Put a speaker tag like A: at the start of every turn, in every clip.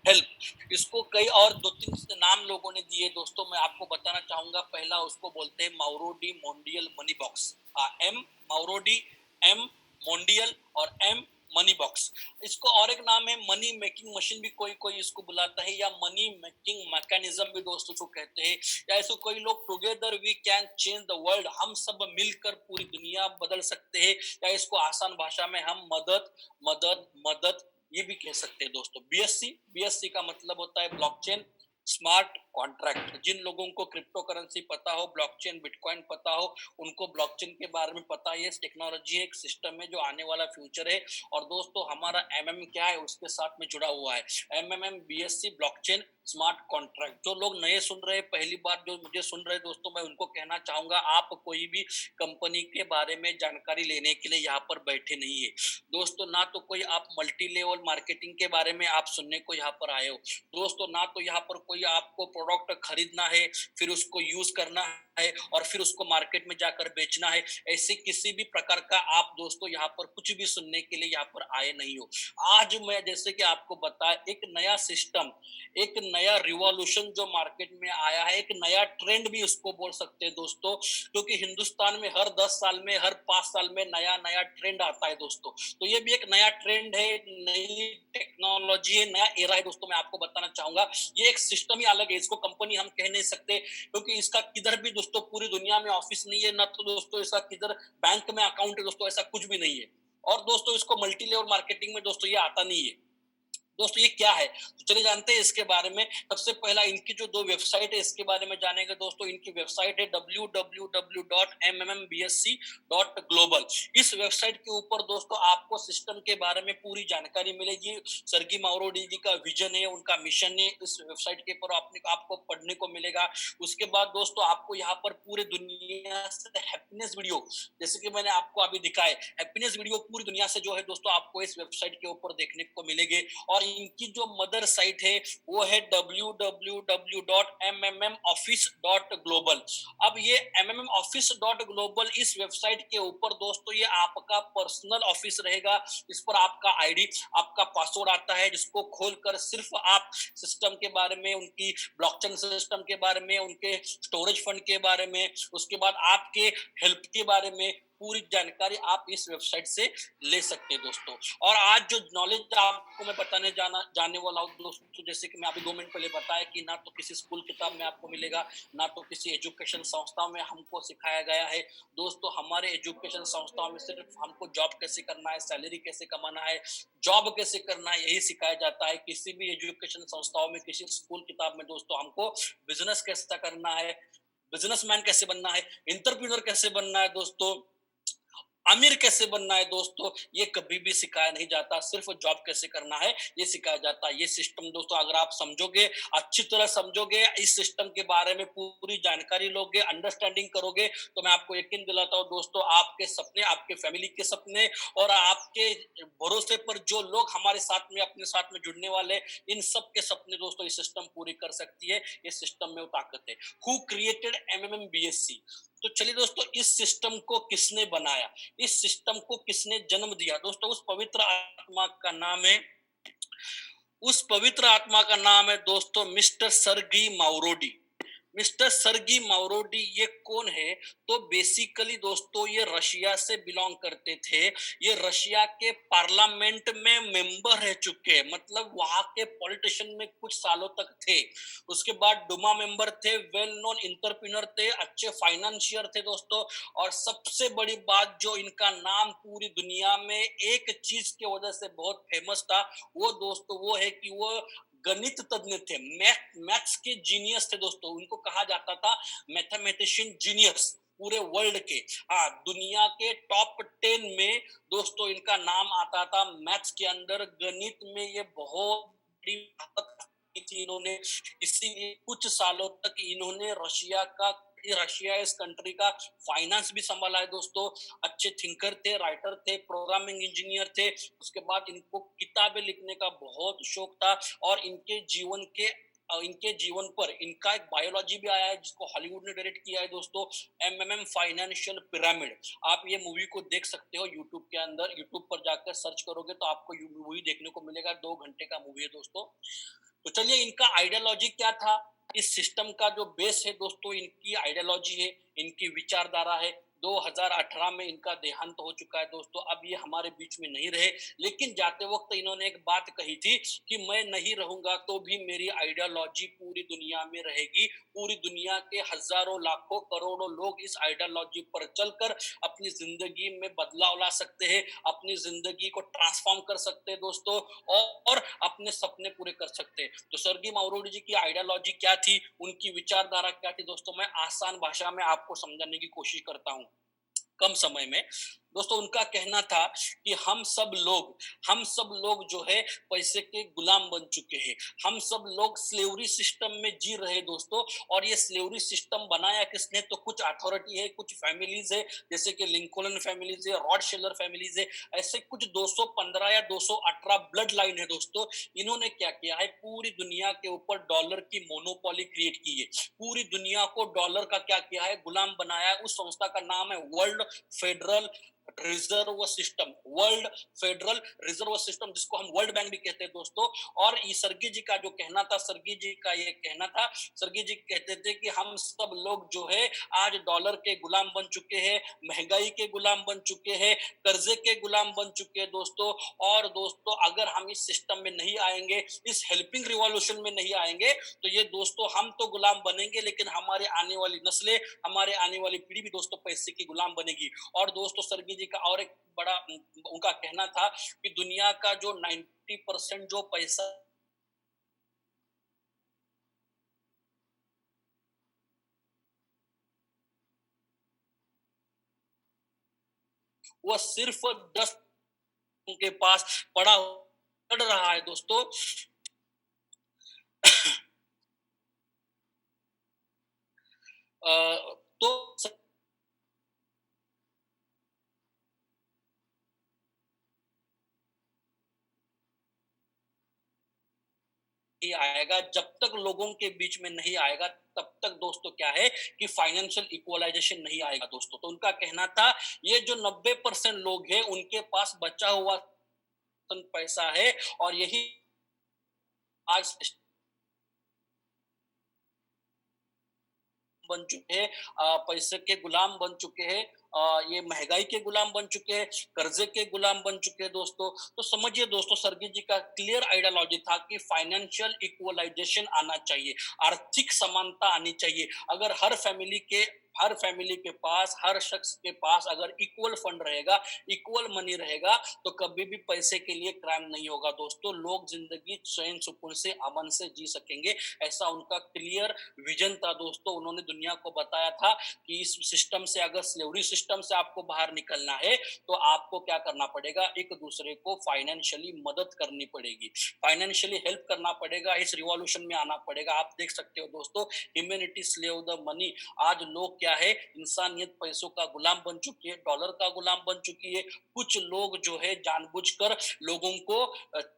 A: Help. इसको कई और 2-3 नाम लोगों ने दिए दोस्तों, मैं आपको बताना चाहूंगा। पहला उसको बोलते हैं Mauro de Mondial money box. M Mauro de, M Mondial और एम मनी बॉक्स। इसको और एक नाम है मनी मेकिंग मशीन भी कोई कोई इसको बुलाता है, या मनी मेकिंग मैकेनिज्म भी दोस्तों इसको कहते हैं, या ऐसे कोई लोग together we can change the world, हम सब मिलकर पूरी दुनिया बदल सकते हैं, या इसको आसान भाषा में हम मदद मदद मदद ये भी कह सकते हैं दोस्तों। बीएससी, बीएससी का मतलब होता है ब्लॉकचेन स्मार्ट कॉन्ट्रैक्ट। जिन लोगों को क्रिप्टो करेंसी पता हो, ब्लॉकचेन बिटकॉइन पता हो, उनको ब्लॉकचेन के बारे में पता है। ये टेक्नोलॉजी है, एक सिस्टम है जो आने वाला फ्यूचर है। और दोस्तों हमारा एमएम क्या है उसके साथ में जुड़ा हुआ है, MMM BSc blockchain smart contract. जो लोग नए सुन रहे हैं, पहली बार जो मुझे सुन रहे हैं दोस्तों, मैं उनको कहना चाहूंगा आप कोई भी कंपनी के बारे में जानकारी लेने के लिए यहाँ पर बैठे नहीं है दोस्तों। ना तो कोई आप मल्टी लेवल मार्केटिंग के बारे में आप सुनने को यहाँ पर आए हो दोस्तों, ना तो यहाँ पर कोई आपको प्रोडक्ट खरीदना है, फिर उसको यूज करना है और फिर उसको मार्केट में जाकर बेचना है। ऐसे किसी भी प्रकार का आप दोस्तों यहाँ पर कुछ भी सुनने के लिए यहाँ पर आए नहीं हो। आज मैं जैसे कि आपको बताया, एक नया सिस्टम, एक नया रिवॉल्यूशन जो मार्केट में आया है, एक नया ट्रेंड भी उसको बोल सकते हैं दोस्तों, क्योंकि हिंदुस्तान में हर 10 साल में, हर 5 साल में नया नया ट्रेंड आता है दोस्तों। तो ये भी एक नया ट्रेंड है, नई टेक्नोलॉजी है, नया एरा है दोस्तों। मैं आपको बताना चाहूंगा ये एक सिस्टम ही अलग है, इसको कंपनी हम कह नहीं सकते, क्योंकि इसका किधर भी दोस्तों पूरी दुनिया में ऑफिस नहीं है, ना तो दोस्तों इसका किधर बैंक में अकाउंट है दोस्तों, ऐसा कुछ भी नहीं है। और दोस्तों इसको मल्टी लेवल मार्केटिंग में दोस्तों ये आता नहीं है दोस्तों। ये क्या है तो चलिए जानते हैं इसके बारे में। सबसे पहला इनकी जो 2 वेबसाइट है इसके बारे में जानेंगे दोस्तों। इनकी वेबसाइट है www.mmmBSc.global। इस वेबसाइट के ऊपर दोस्तों आपको सिस्टम के बारे में पूरी जानकारी मिलेगी। सरगी माउरो डी जी का विजन है, उनका मिशन है, इस वेबसाइट के ऊपर आपको पढ़ने को मिलेगा। उसके बाद दोस्तों आपको यहाँ पर पूरे दुनिया से हैप्पीनेस वीडियो, जैसे कि मैंने आपको अभी दिखाए, हैप्पीनेस वीडियो पूरी दुनिया से जो है दोस्तों आपको इस वेबसाइट के ऊपर देखने को मिलेंगे। और इनकी जो मदर साइट है वो है www.mmmoffice.global। अब ये mmmoffice.global इस वेबसाइट के ऊपर दोस्तों ये आपका पर्सनल ऑफिस रहेगा। इस पर आपका आईडी, आपका पासवर्ड आता है, जिसको खोलकर सिर्फ आप सिस्टम के बारे में, उनकी ब्लॉकचेन सिस्टम के बारे में, उनके स्टोरेज फंड के बारे में, उसके बाद आपके हेल्प के बारे में पूरी जानकारी आप इस वेबसाइट से ले सकते हैं दोस्तों। और आज जो नॉलेज आपको मैं बताने जाने वाला हूँ दोस्तों, जैसे कि मैं अभी 2 मिनट पहले बताया कि ना तो किसी स्कूल किताब में आपको मिलेगा, ना तो किसी एजुकेशन संस्थाओं में हमको सिखाया गया है दोस्तों। हमारे एजुकेशन संस्थाओं में सिर्फ हमको जॉब कैसे करना है, सैलरी कैसे कमाना है, जॉब कैसे करना है, यही सिखाया जाता है। किसी भी एजुकेशन संस्थाओं में, किसी स्कूल किताब में दोस्तों हमको बिजनेस कैसे करना है, बिजनेसमैन कैसे बनना है, एंटरप्रेन्योर कैसे बनना है दोस्तों, अमीर कैसे बनना है दोस्तों, ये कभी भी सिखाया नहीं जाता। सिर्फ जॉब कैसे करना है ये सिखाया जाता है। ये सिस्टम दोस्तों अगर आप समझोगे, अच्छी तरह समझोगे, इस सिस्टम के बारे में पूरी जानकारी लोगे, अंडरस्टैंडिंग करोगे, तो मैं आपको यकीन दिलाता हूँ दोस्तों, आपके सपने, आपके फैमिली के सपने और आपके भरोसे पर जो लोग हमारे साथ में, अपने साथ में जुड़ने वाले, इन सब के सपने दोस्तों ये सिस्टम पूरी कर सकती है। ये सिस्टम में वो ताकत है। Who created MMMBSC? तो चलिए दोस्तों, इस सिस्टम को किसने बनाया, इस सिस्टम को किसने जन्म दिया दोस्तों? उस पवित्र आत्मा का नाम है दोस्तों मिस्टर सर्गी माउरोडी। मिस्टर सर्गी माउरोडी ये कौन है? तो बेसिकली दोस्तों ये रशिया से बिलोंग करते थे। ये रशिया के पार्लियामेंट में मेंबर रह चुके हैं, मतलब वहां के पॉलिटिशियन में कुछ सालों तक थे। उसके बाद डुमा मेंबर थे, वेल नोन एंटरप्रेन्योर थे, अच्छे फाइनेंशियर थे दोस्तों। और सबसे बड़ी बात, जो इनका नाम पूरी दुनिया में एक चीज की वजह से बहुत फेमस था, वो दोस्तों वो है कि वो गणित तज्ञ थे, मैथ्स के जीनियस थे दोस्तों। उनको कहा जाता था मैथमेटिशियन जीनियस पूरे वर्ल्ड के। हाँ, दुनिया के टॉप 10 में दोस्तों इनका नाम आता था। मैथ्स के अंदर, गणित में ये बहुत बड़ी थी इन्होंने, इसीलिए कुछ सालों तक इन्होंने रशिया इस कंट्री का फाइनेंस भी संभाला है दोस्तों। अच्छे थिंकर थे, राइटर थे, प्रोग्रामिंग इंजीनियर थे। उसके बाद इनको किताबें लिखने का बहुत शौक था। और इनके जीवन पर इनका एक बायोलॉजी भी आया है, जिसको हॉलीवुड ने डायरेक्ट किया है दोस्तों, एमएमएम फाइनेंशियल पिरामिड। आप ये मूवी को देख सकते हो यूट्यूब के अंदर, यूट्यूब पर जाकर सर्च करोगे तो आपको मूवी देखने को मिलेगा। 2 घंटे का मूवी है दोस्तों। तो चलिए इनका आइडियोलॉजी क्या था, इस सिस्टम का जो बेस है दोस्तों, इनकी आइडियोलॉजी है, इनकी विचारधारा है। 2018 में इनका देहांत हो चुका है दोस्तों, अब ये हमारे बीच में नहीं रहे, लेकिन जाते वक्त इन्होंने एक बात कही थी कि मैं नहीं रहूंगा तो भी मेरी आइडियोलॉजी पूरी दुनिया में रहेगी। पूरी दुनिया के हजारों लाखों करोड़ों लोग इस आइडियोलॉजी पर चलकर अपनी जिंदगी में बदलाव ला सकते हैं, अपनी जिंदगी को ट्रांसफॉर्म कर सकते हैं दोस्तों, और अपने सपने पूरे कर सकते हैं। तो सर्गी मावरोडी जी की आइडियोलॉजी क्या थी, उनकी विचारधारा क्या थी दोस्तों, मैं आसान भाषा में आपको समझाने की कोशिश करता हूँ कम समय में। दोस्तों उनका कहना था कि हम सब लोग जो है पैसे के गुलाम बन चुके हैं। हम सब लोग स्लेवरी सिस्टम में जी रहे दोस्तों, और ये स्लेवरी सिस्टम बनाया किसने, तो कुछ अथॉरिटी है, कुछ फैमिलीज है, जैसे कि लिंकोलन फैमिलीज है, रॉडशिलर फैमिलीज है, ऐसे कुछ 215 या 218 ब्लड लाइन है दोस्तों। इन्होंने क्या किया है, पूरी दुनिया के ऊपर डॉलर की मोनोपोली क्रिएट की है, पूरी दुनिया को डॉलर का क्या किया है, गुलाम बनाया है। उस संस्था का नाम है world federal reserve system, world federal reserve system, जिसको हम वर्ल्ड बैंक भी कहते हैं दोस्तों। और ये सर्गी जी का जो कहना था, सर्गी जी का ये कहना था, सर्गी जी कहते थे कि हम सब लोग जो है आज डॉलर के गुलाम बन चुके हैं, महंगाई के गुलाम बन चुके हैं, कर्जे के गुलाम बन चुके हैं दोस्तों। और दोस्तों अगर हम इस सिस्टम में नहीं आएंगे, इस हेल्पिंग रिवॉल्यूशन में नहीं आएंगे, तो ये दोस्तों हम तो गुलाम बनेंगे, लेकिन हमारे आने वाली नस्लें, हमारे आने वाली पीढ़ी भी दोस्तों पैसे की गुलाम बनेगी। और दोस्तों सर्गी जी का और एक बड़ा उनका कहना था कि दुनिया का जो 90% जो पैसा वह सिर्फ 10 के पास पड़ा पड़ रहा है दोस्तों। तो ही आएगा, जब तक लोगों के बीच में नहीं आएगा तब तक दोस्तों क्या है कि फाइनेंशियल इक्वलाइजेशन नहीं आएगा दोस्तों। तो उनका कहना था ये जो 90% लोग हैं उनके पास बचा हुआ पैसा है, और यही आज बन चुके हैं, पैसे के गुलाम बन चुके हैं, ये महंगाई के गुलाम बन चुके हैं, कर्जे के गुलाम बन चुके हैं दोस्तों। तो समझिए दोस्तों सर्गी जी का क्लियर आइडियोलॉजी था कि फाइनेंशियल इक्वलाइजेशन आना चाहिए, आर्थिक समानता आनी चाहिए। अगर हर फैमिली के पास, हर शख्स के पास अगर इक्वल फंड रहेगा, इक्वल मनी रहेगा, तो कभी भी पैसे के लिए क्राइम नहीं होगा दोस्तों। लोग जिंदगी चैन सुकून से अमन से जी सकेंगे, ऐसा उनका क्लियर विजन था दोस्तों। उन्होंने दुनिया को बताया था कि इस सिस्टम से, अगर स्लेवरी सिस्टम से आपको बाहर निकलना है तो आपको क्या करना पड़ेगा, एक दूसरे को फाइनेंशियली मदद करनी पड़ेगी, फाइनेंशियली हेल्प करना पड़ेगा, इस रिवॉल्यूशन में आना पड़ेगा। आप देख सकते हो दोस्तों, ह्यूमैनिटी स्लेव द मनी। आज लोग क्या है, इंसानियत पैसों का गुलाम बन चुकी है, डॉलर का गुलाम बन चुकी है। कुछ लोग जो है जानबूझकर लोगों को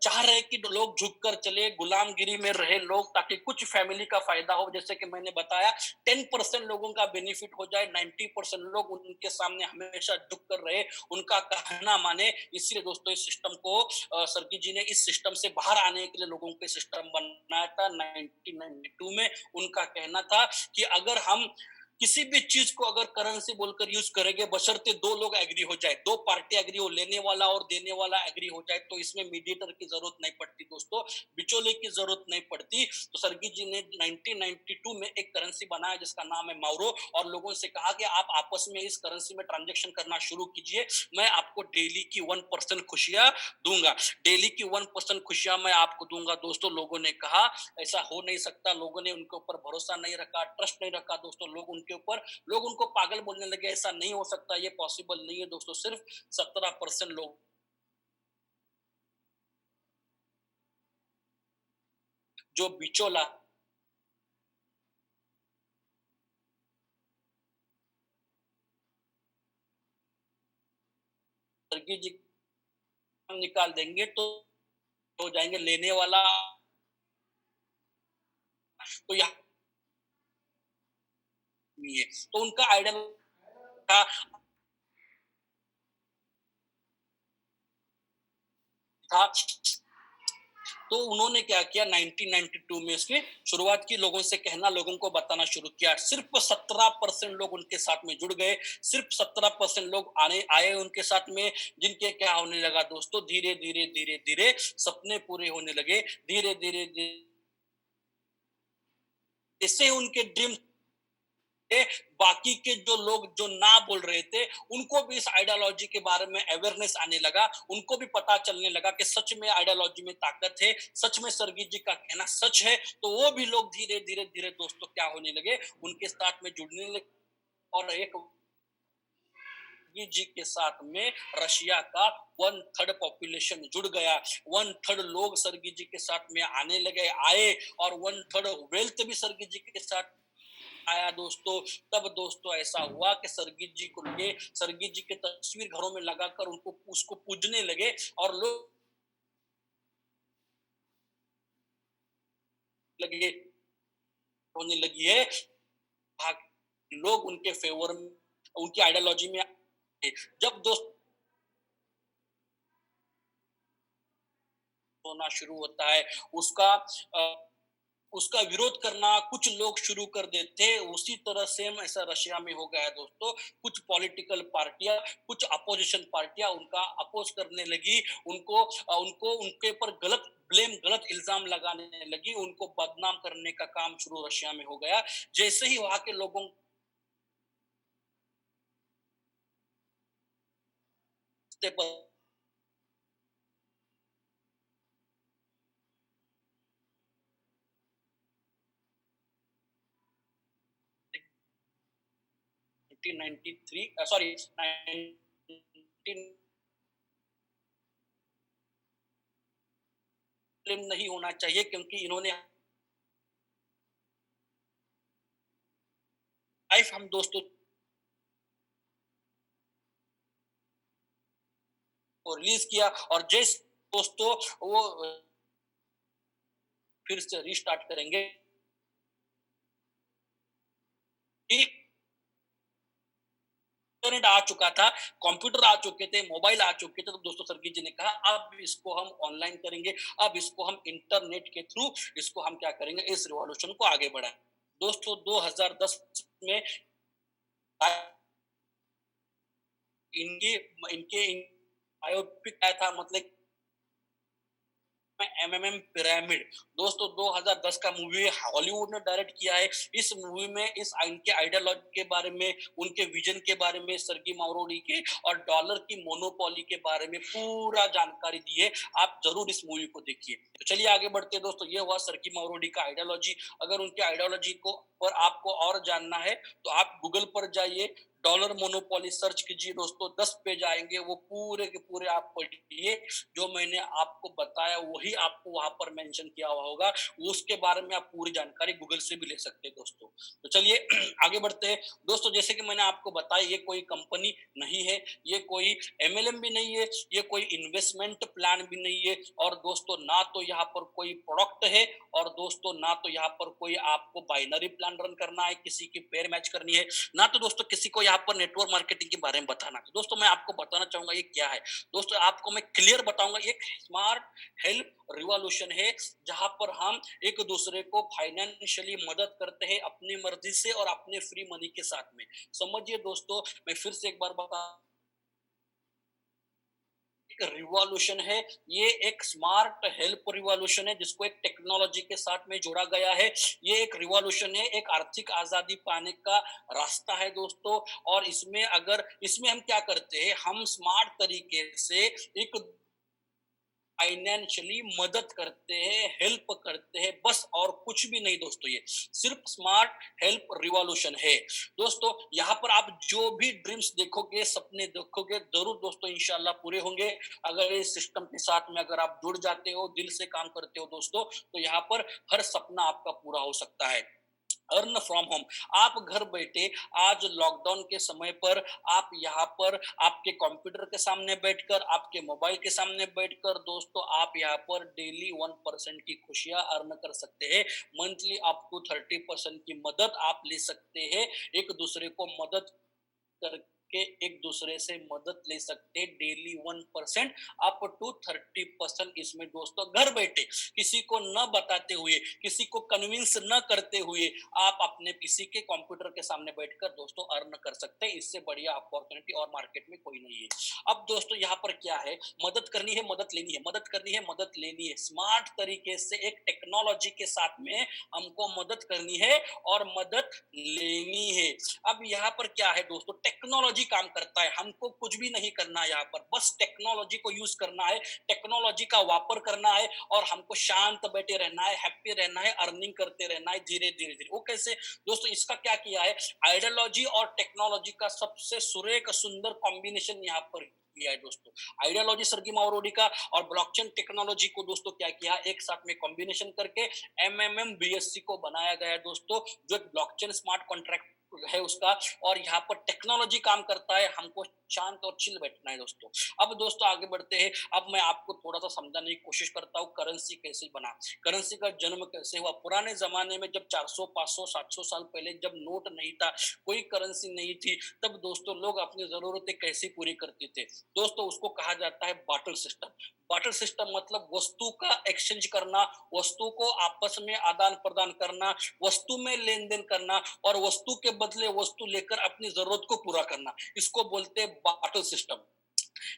A: चाह रहे कि लोग झुककर चले, गुलामगिरी में रहे लोग, ताकि कुछ फैमिली का फायदा हो। जैसे कि मैंने बताया 10% लोगों का बेनिफिट हो जाए, 90% लोग उनके सामने हमेशा झुक कर रहे, उनका कहना माने। इसलिए दोस्तों इस सिस्टम को सर्गी जी ने इस सिस्टम से बाहर आने के लिए लोगों के सिस्टम बनाया था 1992 में। उनका कहना था कि अगर हम किसी भी चीज को अगर करेंसी बोलकर यूज करेंगे, बशर्ते दो लोग एग्री हो जाए, दो पार्टी एग्री हो, लेने वाला और देने वाला एग्री हो जाए, तो इसमें मीडिएटर की जरूरत नहीं पड़ती दोस्तों, बिचौले की जरूरत नहीं पड़ती। तो सर्गी जी ने 1992 में एक करेंसी बनाया जिसका नाम है माउरो, और लोगों से कहा कि आप आपस में इस करेंसी में ट्रांजेक्शन करना शुरू कीजिए, मैं आपको डेली की 1% खुशियां दूंगा, डेली की 1% खुशियां मैं आपको दूंगा। दोस्तों लोगों ने कहा ऐसा हो नहीं सकता, लोगों ने उनके ऊपर भरोसा नहीं रखा, ट्रस्ट नहीं रखा दोस्तों, लोग उनको पागल बोलने लगे, ऐसा नहीं हो सकता, ये पॉसिबल नहीं है दोस्तों। सिर्फ 17% लोग जो बिचौला सर्गी जी निकाल देंगे तो हो जाएंगे, लेने वाला तो यहाँ नहीं है। तो उनका आइडिया था था तो उन्होंने क्या किया 1992 में इसकी शुरुआत की, लोगों से कहना, लोगों को बताना शुरू किया। सिर्फ 17% लोग उनके साथ में जुड़ गए, सिर्फ 17% लोग आने आए उनके साथ में, जिनके क्या होने लगा दोस्तों, धीरे धीरे धीरे धीरे सपने पूरे होने लगे, धीरे धीरे इससे उनके ड्रीम बाकी के जो लोग जो ना बोल रहे थे, उनको भी इस आइडियोलॉजी के बारे में अवेयरनेस आने लगा, उनको भी पता चलने लगा कि सच में आइडियोलॉजी में ताकत है, सच में सरगी जी का कहना सच है। तो वो भी लोग धीरे धीरे धीरे दोस्तों क्या होने लगे, उनके साथ में जुड़ने लगे। और एक जी के साथ में रशिया का 1/3 पॉपुलेशन जुड़ गया, 1/3 लोग सरगी जी के साथ में आने लगे, आए, और 1/3 वेल्थ भी सरगी जी के साथ आया दोस्तों। तब दोस्तों ऐसा हुआ कि सरगी जी को लिए सरगी जी की तस्वीर घरों में लगाकर उनको उसको पूजने लगे, और लोग लगे होने लगी है, लोग उनके फेवर में, उनकी आइडियोलॉजी में जब दोस्त होना शुरू होता है, उसका उसका विरोध करना कुछ लोग शुरू कर देते, उसी तरह सेम ऐसा रशिया में हो गया है दोस्तों। कुछ पॉलिटिकल पार्टियां, कुछ अपोजिशन पार्टियां उनका अपोज करने लगी, उनको उनके ऊपर गलत ब्लेम, गलत इल्जाम लगाने लगी, उनको बदनाम करने का काम शुरू रशिया में हो गया। जैसे ही वहां के लोगों पर 1993 सॉरी 19 नहीं होना चाहिए, क्योंकि इन्होंने लाइफ हम दोस्तों को रिलीज किया, और जिस दोस्तों वो फिर से रीस्टार्ट करेंगे, इंटरनेट आ चुका था, कंप्यूटर आ चुके थे, मोबाइल आ चुके थे, तो दोस्तों सरगी जी ने कहा अब इसको हम ऑनलाइन करेंगे, अब इसको हम इंटरनेट के थ्रू इसको हम क्या करेंगे, इस रिवॉल्यूशन को आगे बढ़ाएं। दोस्तों 2010 में इनके इनके बायोपिक आया था, मतलब एमएमएम पिरामिड। दोस्तों 2010 का मूवी हॉलीवुड ने डायरेक्ट किया है। इस मूवी में इस इनके आइडियोलॉजी के बारे में, उनके विजन के बारे में, सर्गी मावरोडी के और डॉलर की मोनोपोली के बारे में पूरा जानकारी दी है। आप जरूर इस मूवी को देखिए। तो चलिए आगे बढ़ते हैं दोस्तों। ये हुआ सर्गी मावरोडी का आइडियोलॉजी। अगर उनके आइडियोलॉजी को और आपको और जानना है तो आप गूगल पर जाइए, डॉलर मोनोपोली सर्च कीजिए दोस्तों, 10 पेज आएंगे, वो पूरे के पूरे आप पढ़िए। जो मैंने आपको बताया वही आपको वहां पर मेंशन किया हुआ होगा, उसके बारे में आप पूरी जानकारी गूगल से भी ले सकते हैं दोस्तों। तो चलिए आगे बढ़ते हैं दोस्तों। जैसे कि मैंने आपको बताया, ये कोई कंपनी नहीं है, ये कोई एमएलएम भी नहीं है, ये कोई इन्वेस्टमेंट प्लान भी नहीं है, और दोस्तों ना तो यहाँ पर कोई प्रोडक्ट है, और दोस्तों ना तो यहाँ पर कोई आपको बाइनरी प्लान रन करना है, किसी की पेयर मैच करनी है, ना तो दोस्तों किसी को यहाँ पर नेटवर्क मार्केटिंग के बारे में बताना। तो दोस्तों मैं आपको बताना चाहूंगा ये क्या है। दोस्तों आपको मैं क्लियर बताऊंगा, एक स्मार्ट हेल्प रिवॉल्यूशन है, जहां पर हम एक दूसरे को फाइनेंशियली मदद करते हैं अपनी मर्जी से और अपने फ्री मनी के साथ में। समझिए दोस्तों, मैं फिर से एक बार बता, रिवॉल्यूशन है, ये एक स्मार्ट हेल्प रिवॉल्यूशन है, जिसको एक टेक्नोलॉजी के साथ में जोड़ा गया है। ये एक रिवॉल्यूशन है, एक आर्थिक आजादी पाने का रास्ता है दोस्तों। और इसमें हम क्या करते हैं, हम स्मार्ट तरीके से एक फाइनेंशियली मदद करते हैं, हेल्प करते हैं, बस और कुछ भी नहीं दोस्तों। ये सिर्फ स्मार्ट हेल्प रिवॉल्यूशन है दोस्तों। यहाँ पर आप जो भी ड्रीम्स देखोगे, सपने देखोगे, जरूर दोस्तों इंशाल्लाह पूरे होंगे, अगर इस सिस्टम के साथ में अगर आप जुड़ जाते हो, दिल से काम करते हो दोस्तों, तो यहाँ पर हर सपना आपका पूरा हो सकता है। अर्न फ्रॉम होम, आप घर बैठे आज लॉकडाउन के समय पर आप यहाँ पर आपके कंप्यूटर के सामने बैठकर, आपके मोबाइल के सामने बैठकर दोस्तों आप यहाँ पर डेली 1% की खुशियां अर्न कर सकते हैं। मंथली अप टू 30% की मदद आप ले सकते हैं, एक दूसरे को मदद कर के एक दूसरे से मदद ले सकते, डेली 1% अप टू 30% इसमें दोस्तों घर बैठे किसी को न बताते हुए, किसी को कन्विंस न करते हुए आप अपने पीसी के कंप्यूटर के सामने बैठकर दोस्तों अर्न कर सकते हैं। इससे बढ़िया अपॉर्चुनिटी और मार्केट में कोई नहीं है। अब दोस्तों यहाँ पर क्या है, मदद करनी है, मदद लेनी है, मदद करनी है, मदद लेनी है। स्मार्ट तरीके से एक टेक्नोलॉजी के साथ में हमको मदद करनी है और मदद लेनी है। अब यहाँ पर क्या है दोस्तों, टेक्नोलॉजी काम करता है, हमको कुछ भी नहीं करना है यहाँ पर, बस टेक्नोलॉजी को यूज करना है, टेक्नोलॉजी का वापर करना है और हमको शांत बैठे रहना है, हैप्पी रहना है, अर्निंग करते रहना है धीरे धीरे धीरे। वो कैसे दोस्तों, इसका क्या किया है, आइडियोलॉजी और टेक्नोलॉजी का सबसे सुरेख सुंदर कॉम्बिनेशन यहाँ पर किया है दोस्तों। आइडियोलॉजी सर्गी मावरोडी का और ब्लॉकचेन टेक्नोलॉजी को दोस्तों क्या किया, एक साथ में कॉम्बिनेशन करके MMM-BSC को बनाया गया है दोस्तों, जो ब्लॉकचेन स्मार्ट कॉन्ट्रैक्ट है उसका। और यहाँ पर टेक्नोलॉजी काम करता है, हमको शांत और चिल बैठना है दोस्तों। अब दोस्तों आगे बढ़ते हैं। अब मैं आपको थोड़ा सा समझाने की कोशिश करता हूँ करेंसी कैसे बना, करेंसी का जन्म कैसे हुआ। पुराने जमाने में जब 400 500 700 साल पहले जब नोट नहीं था, कोई करेंसी नहीं थी, तब दोस्तों लोग अपनी जरूरतें कैसे पूरी करते थे दोस्तों, उसको कहा जाता है बार्टर सिस्टम। बार्टर सिस्टम मतलब वस्तु का एक्सचेंज करना, वस्तु को आपस में आदान प्रदान करना, वस्तु में लेन देन करना और वस्तु के बदले वस्तु लेकर अपनी जरूरत को पूरा करना, इसको बोलते हैं बार्टर सिस्टम।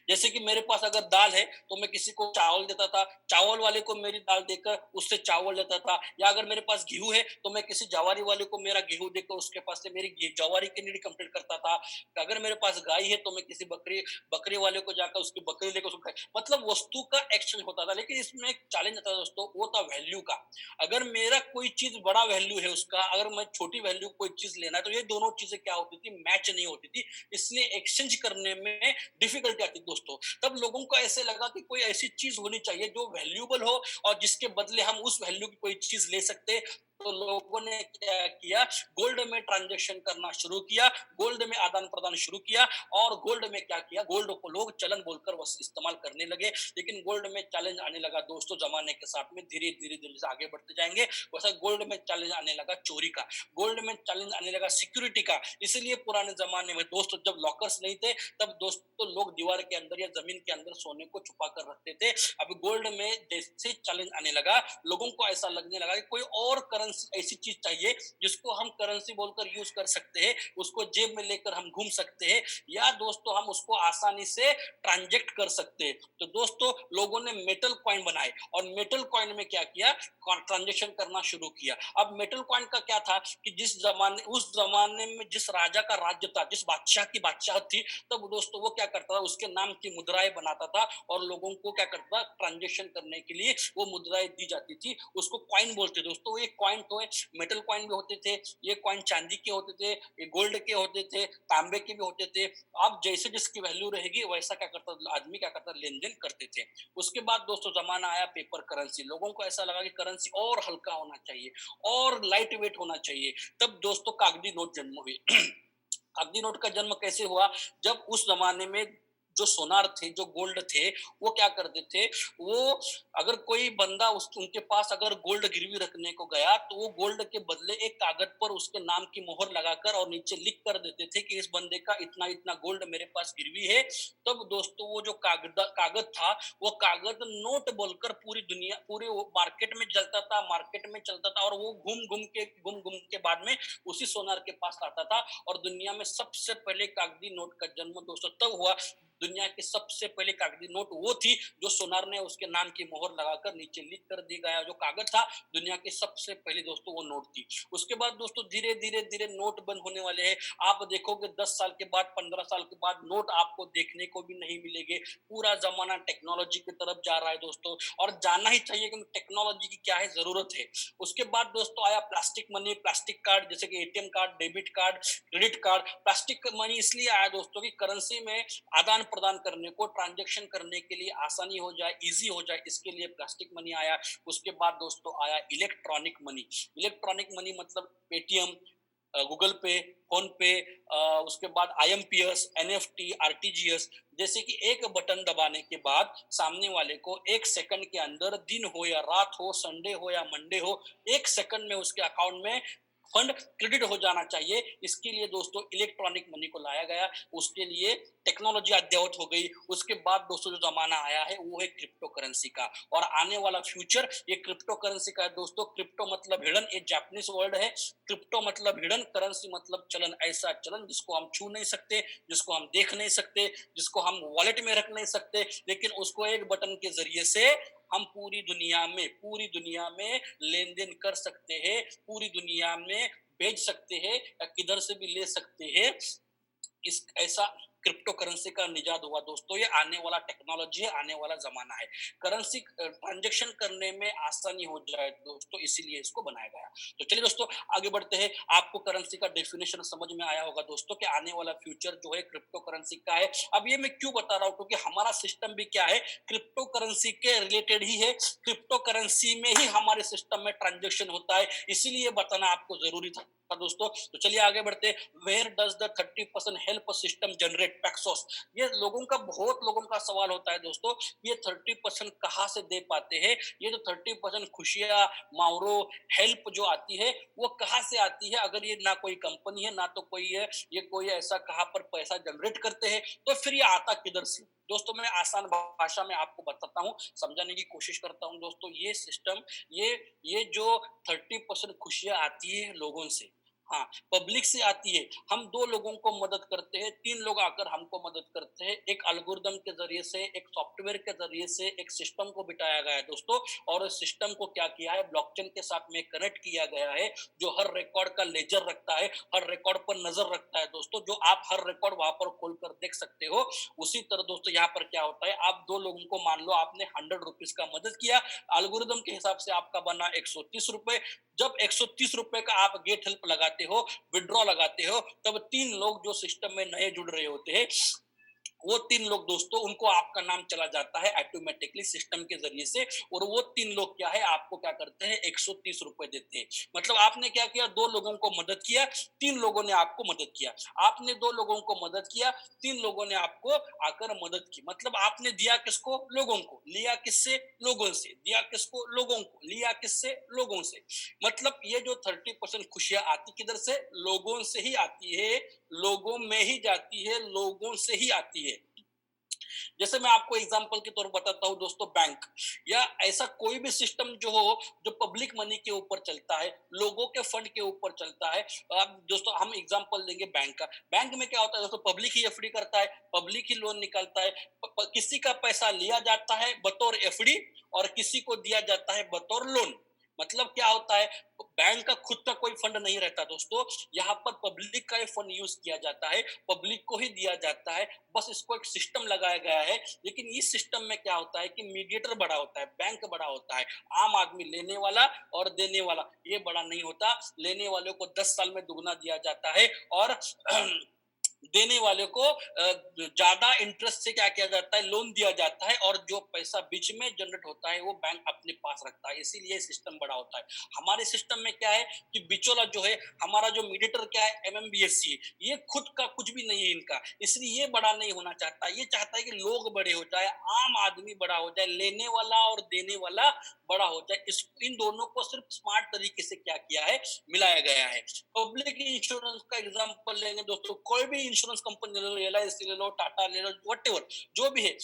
A: जैसे कि मेरे पास अगर दाल है तो मैं किसी को चावल देता था, चावल वाले को मेरी दाल देकर उससे चावल लेता था। या अगर मेरे पास गेहूं है तो मैं किसी जवारी वाले को मेरा गेहूं देकर उसके पास से मेरी जवारी की नीड कंप्लीट करता था। अगर मेरे पास गाय है तो मैं किसी बकरी बकरी वाले को जाकर उसकी बकरी लेकर उसको, मतलब वस्तु का एक्सचेंज होता था। लेकिन इसमें एक चैलेंज था दोस्तों, वो था वैल्यू का। अगर मेरा कोई चीज बड़ा वैल्यू है उसका, अगर मैं छोटी वैल्यू कोई चीज लेना है, तो ये दोनों चीजें क्या होती थी, मैच नहीं होती थी, इसलिए एक्सचेंज करने में डिफिकल्टी आती दोस्तों। तब लोगों को ऐसे लगा कि कोई ऐसी चीज होनी चाहिए जो वैल्यूएबल हो और जिसके बदले हम उस वैल्यू की कोई चीज ले सकते। तो लोगों ने क्या किया, गोल्ड में ट्रांजैक्शन करना शुरू किया, गोल्ड में आदान प्रदान शुरू किया। और गोल्ड में क्या किया, गोल्ड को लोग चलन बोलकर बस इस्तेमाल करने लगे। लेकिन गोल्ड में चैलेंज आने लगा दोस्तों, जमाने के साथ में धीरे धीरे धीरे से आगे बढ़ते जाएंगे, वैसा गोल्ड में चैलेंज आने लगा चोरी का, गोल्ड में चैलेंज आने लगा सिक्योरिटी का। इसलिए पुराने जमाने में दोस्तों जब लॉकर्स नहीं थे, तब दोस्तों लोग दीवार के अंदर या जमीन के अंदर सोने को छुपा कर रखते थे। अब गोल्ड में जैसे चैलेंज आने लगा, लोगों को ऐसा लगने लगा कि कोई और करेंसी ऐसी चीज चाहिए जिसको हम करेंसी बोलकर यूज कर सकते हैं, उसको जेब में लेकर हम घूम सकते हैं, या दोस्तों हम उसको आसानी से ट्रांजैक्ट कर सकते हैं। तो दोस्तों लोगों ने मेटल कॉइन बनाए और मेटल कॉइन में क्या किया, ट्रांजैक्शन करना शुरू किया। अब मेटल कॉइन का क्या था कि उस जमाने में जिस राजा का राज्य था, जिस बादशाह की बादशाह थी, तब दोस्तों वो क्या करता था, उसके नाम की मुद्राएं बनाता था और लोगों को क्या करता था, ट्रांजैक्शन करने के लिए वो मुद्राएं दी जाती थी, उसको कॉइन बोलते दोस्तों। ये कॉइन तो है, मेटल कॉइन भी होते थे, ये कॉइन चांदी के होते थे, ये गोल्ड के होते थे, तांबे के भी होते थे। अब जैसे जिसकी वैल्यू रहेगी वैसा क्या करता आदमी, क्या करता लेन देन करते थे। उसके बाद दोस्तों जमाना आया पेपर करेंसी। लोगों को ऐसा लगा कि करेंसी और हल्का होना चाहिए और लाइट वेट होना चाहिए। तब दोस्तों कागजी नोट जन्म हुए। कागजी नोट का जन्म कैसे हुआ, जब उस जमाने में जो सोनार थे, जो गोल्ड थे, वो क्या करते थे, वो अगर कोई बंदा उनके पास अगर गोल्ड गिरवी रखने को गया, तो वो गोल्ड के बदले एक कागज पर उसके नाम की मोहर लगाकर और नीचे लिख कर देते थे कि इस बंदे का इतना इतना गोल्ड मेरे पास गिरवी है। तब दोस्तों वो जो कागज था, वो कागज नोट बोलकर पूरी दुनिया, पूरे मार्केट में चलता था, मार्केट में चलता था। और वो घूम घूम के बाद में उसी सोनार के पास आता था। और दुनिया में सबसे पहले कागजी नोट का जन्म दोस्तों तब हुआ। दुनिया की सबसे पहले कागजी नोट वो थी जो सोनार ने उसके नाम की मोहर लगाकर नीचे लिख कर दी गया जो कागज था, दुनिया की सबसे पहले दोस्तों वो नोट थी। उसके बाद दोस्तों धीरे धीरे धीरे नोट बंद होने वाले हैं। आप देखोगे 10 साल के बाद, 15 साल के बाद नोट आपको देखने को भी नहीं मिलेंगे। पूरा जमाना टेक्नोलॉजी की तरफ जा रहा है दोस्तों, और जाना ही चाहिए क्योंकि टेक्नोलॉजी की क्या है, जरूरत है। उसके बाद दोस्तों आया प्लास्टिक मनी, प्लास्टिक कार्ड, जैसे कि ATM card, debit card, credit card. Plastic money इसलिए आया दोस्तों कि करेंसी में आदान प्रदान करने को, ट्रांजैक्शन करने के लिए आसानी हो जाए, इजी हो जाए, इसके लिए प्लास्टिक मनी आया। उसके बाद दोस्तों आया इलेक्ट्रॉनिक मनी। इलेक्ट्रॉनिक मनी मतलब पेटीएम, गूगल पे, फोन पे, उसके बाद आईएमपीएस, एनएफटी, आरटीजीएस। जैसे कि एक बटन दबाने के बाद सामने वाले को एक सेकंड के अंदर, दिन हो या रात हो, संडे हो या मंडे हो, एक सेकंड में उसके अकाउंट में फंड क्रेडिट हो जाना चाहिए। इसके लिए दोस्तों इलेक्ट्रॉनिक मनी को लाया गया, उसके लिए टेक्नोलॉजी अद्ययावत हो गई। उसके बाद दोस्तों जो जमाना आया है वो है क्रिप्टो करेंसी का, और आने वाला फ्यूचर ये क्रिप्टो करेंसी का है दोस्तों। क्रिप्टो मतलब हिडन, ये जापानीज वर्ड है। क्रिप्टो मतलब हिडन, करेंसी मतलब चलन, ऐसा चलन जिसको हम छू नहीं सकते, जिसको हम देख नहीं सकते, जिसको हम वॉलेट में रख नहीं सकते, लेकिन उसको एक बटन के जरिए से हम पूरी दुनिया में लेन देन कर सकते हैं, पूरी दुनिया में बेच सकते हैं या किधर से भी ले सकते हैं। इस ऐसा क्रिप्टो करेंसी का निजात हुआ दोस्तों। ये आने वाला टेक्नोलॉजी है, आने वाला जमाना है। करेंसी ट्रांजेक्शन करने में आसानी हो जाए दोस्तों, इसीलिए इसको बनाया गया। तो चलिए दोस्तों आगे बढ़ते हैं। आपको करेंसी का डेफिनेशन समझ में आया होगा दोस्तों कि आने वाला फ्यूचर जो है क्रिप्टो करेंसी का है। अब ये मैं क्यों बता रहा हूँ, क्योंकि हमारा सिस्टम भी क्या है, क्रिप्टो करेंसी के रिलेटेड ही है। क्रिप्टो करेंसी में ही हमारे सिस्टम में ट्रांजेक्शन होता है, इसीलिए बताना आपको जरूरी था दोस्तों। तो चलिए आगे बढ़ते। Where does the 30% help system generate पैक्सोस? ये बहुत लोगों का सवाल होता है दोस्तों, ये 30% कहां से दे पाते हैं? ये जो 30% खुशियां, मावरो, हेल्प जो आती है वो कहां से आती है? अगर ये ना कोई कंपनी है ना तो कोई है, ये कोई ऐसा कहां पर पैसा जनरेट करते हैं, तो फिर ये आता किधर से? दोस्तों मैं आसान भाषा में आपको बताता हूँ, समझाने की कोशिश करता हूँ दोस्तों। ये सिस्टम, ये जो 30% खुशियां आती है लोगों से, हाँ, पब्लिक से आती है। हम दो लोगों को मदद करते हैं, तीन लोग आकर हमको मदद करते हैं, एक एल्गोरिदम के जरिए से, एक सॉफ्टवेयर के जरिए से एक सिस्टम को बिठाया गया है दोस्तों। और उस सिस्टम को क्या किया है, ब्लॉकचेन के साथ में कनेक्ट किया गया है, जो हर रिकॉर्ड का लेजर रखता है, हर रिकॉर्ड पर नजर रखता है दोस्तों। जो आप हर रिकॉर्ड वहां पर खोल कर देख सकते हो। उसी तरह दोस्तों यहाँ पर क्या होता है, आप दो लोगों को, मान लो आपने 100 रुपीज का मदद किया, एल्गोरिदम के हिसाब से आपका बना 130 रुपए। जब 130 रुपए का आप गेट हेल्प लगाते हो, विड्रॉ लगाते हो, तब तीन लोग जो सिस्टम में नए जुड़ रहे होते हैं, वो तीन लोग दोस्तों, उनको आपका नाम चला जाता है ऑटोमेटिकली सिस्टम के जरिए से। और वो तीन लोग क्या है, आपको क्या करते हैं, 130 रुपए देते हैं। मतलब आपने क्या किया, दो लोगों को मदद किया, तीन लोगों ने आपको मदद किया। आपने दो लोगों को मदद किया, तीन लोगों ने आपको आकर मदद की। मतलब आपने दिया किसको, लोगों को। लिया किससे, लोगों से। दिया किसको, लोगों को। लिया किससे, लोगों से। मतलब ये जो 30% खुशियां आती किधर से, लोगों से ही आती है, लोगों में ही जाती है, लोगों से ही आती है। जैसे मैं आपको एग्जांपल के तौर पर बताता हूं दोस्तों, बैंक या ऐसा कोई भी सिस्टम जो हो, जो पब्लिक मनी के ऊपर चलता है, लोगों के फंड के ऊपर चलता है। अब दोस्तों हम एग्जांपल देंगे बैंक का। बैंक में क्या होता है दोस्तों, पब्लिक ही एफडी करता है, पब्लिक ही लोन निकालता है। किसी का पैसा लिया जाता है बतौर एफडी, और किसी को दिया जाता है बतौर लोन। मतलब क्या होता है, बैंक का खुद का कोई फंड नहीं रहता दोस्तों, यहाँ पर पब्लिक का फंड यूज किया जाता है, पब्लिक को ही दिया जाता है। बस इसको एक सिस्टम लगाया गया है। लेकिन इस सिस्टम में क्या होता है कि मीडिएटर बड़ा होता है, बैंक बड़ा होता है। आम आदमी लेने वाला और देने वाला ये बड़ा नहीं होता। लेने वाले को 10 साल में दुगना दिया जाता है, और देने वाले को ज्यादा इंटरेस्ट से क्या किया जाता है, लोन दिया जाता है। और जो पैसा बीच में जनरेट होता है वो बैंक अपने पास रखता है, इसीलिए सिस्टम बड़ा होता है। हमारे सिस्टम में क्या है कि बिचौला जो है, हमारा जो मीडिएटर क्या है, एमएमबीएससी, ये खुद का कुछ भी नहीं है इनका, इसलिए ये बड़ा नहीं होना चाहता। ये चाहता है कि लोग बड़े हो जाए, आम आदमी बड़ा हो जाए, लेने वाला और देने वाला बड़ा हो जाए। इन दोनों को सिर्फ स्मार्ट तरीके से क्या किया है, मिलाया गया है। पब्लिक इंश्योरेंस का एग्जांपल लेंगे दोस्तों, कोई भी इंश्योरेंस कंपनी ले लो, एलआईसी ले लो, टाटा ले लो, व्हाटएवर जो भी है,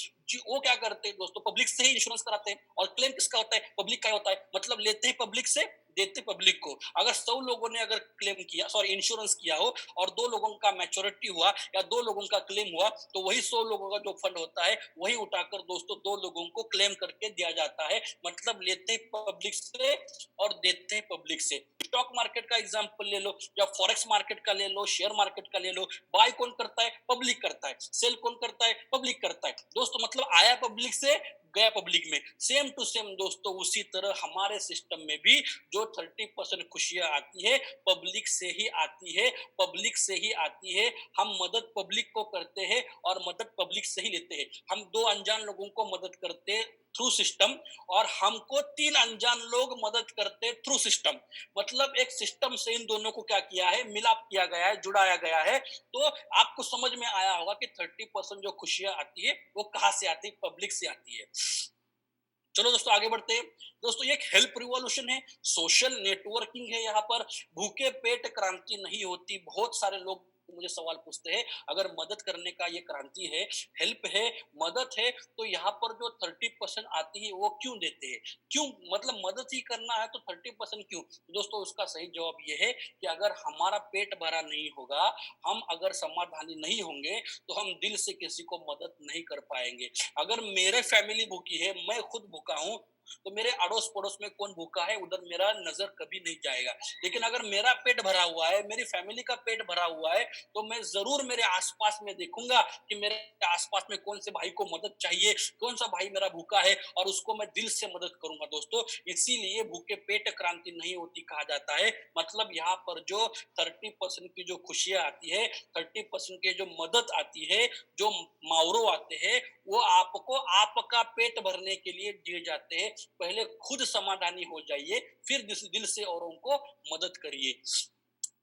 A: वो क्या करते हैं दोस्तों, पब्लिक से ही इंश्योरेंस कराते हैं। और क्लेम किसका होता है, पब्लिक का होता है। मतलब लेते हैं पब्लिक से, देते पब्लिक को। अगर 100 लोगों ने अगर क्लेम किया, सॉरी इंश्योरेंस किया हो, और दो लोगों का मैच्योरिटी हुआ या दो लोगों का क्लेम हुआ, तो वही 100 लोगों का जो फंड होता है वही उठाकर दोस्तों दो लोगों को क्लेम करके दिया जाता है। मतलब लेते पब्लिक से और देते हैं पब्लिक से। स्टॉक मार्केट का एग्जांपल ले लो, या फॉरेक्स मार्केट का ले लो, शेयर मार्केट का ले लो। बाय कौन करता है, पब्लिक करता है। सेल कौन करता है, पब्लिक करता है दोस्तों। मतलब आया पब्लिक से, गया पब्लिक में। सेम टू सेम दोस्तों उसी तरह हमारे सिस्टम में भी जो 30% खुशियां आती है, पब्लिक से ही आती है, पब्लिक से ही आती है। हम मदद पब्लिक को करते हैं और मदद पब्लिक से ही लेते हैं। हम दो अनजान लोगों को मदद करते हैं थ्रू सिस्टम, और हमको तीन अनजान लोग मदद करते थ्रू सिस्टम। मतलब एक सिस्टम से इन दोनों को क्या किया है, मिलाप किया गया है, जुड़ाया गया है। तो आपको समझ में आया होगा कि 30% जो खुशियां आती है वो कहां से आती है, पब्लिक से आती है। चलो दोस्तों आगे बढ़ते हैं। दोस्तों ये एक हेल्प रिवॉल्यूशन है, सोशल नेटवर्किंग है यहाँ पर, भूखे पेट क्रांति नहीं होती। बहुत सारे लोग मुझे सवाल पूछते हैं, अगर मदद करने का ये क्रांति है, हेल्प है, मदद है, तो यहाँ पर जो 30% आती है वो क्यों देते हैं? क्यों? मतलब मदद ही करना है तो 30% क्यों? तो दोस्तों उसका सही जवाब ये है कि अगर हमारा पेट भरा नहीं होगा, हम अगर समाधानी नहीं होंगे, तो हम दिल से किसी को मदद नहीं कर पाएँगे। अगर मेरे फैमिली भूखी है, मैं खुद भूखा हूँ, तो मेरे अड़ोस पड़ोस में कौन भूखा है उधर मेरा नजर कभी नहीं जाएगा। लेकिन अगर मेरा पेट भरा हुआ है, मेरी फैमिली का पेट भरा हुआ है, तो मैं जरूर मेरे आसपास में देखूंगा कि मेरे आसपास में कौन से भाई को मदद चाहिए, कौन सा भाई मेरा भूखा है, और उसको मैं दिल से मदद करूंगा दोस्तों। इसीलिए भूखे पेट क्रांति नहीं होती कहा जाता है। मतलब यहाँ पर जो 30% की जो खुशियां आती है, 30% की जो मदद आती है, जो मावरो आते हैं, वो आपको आपका पेट भरने के लिए दिए जाते हैं। पहले खुद समाधानी हो जाइए, फिर दिल से औरों को मदद करिए।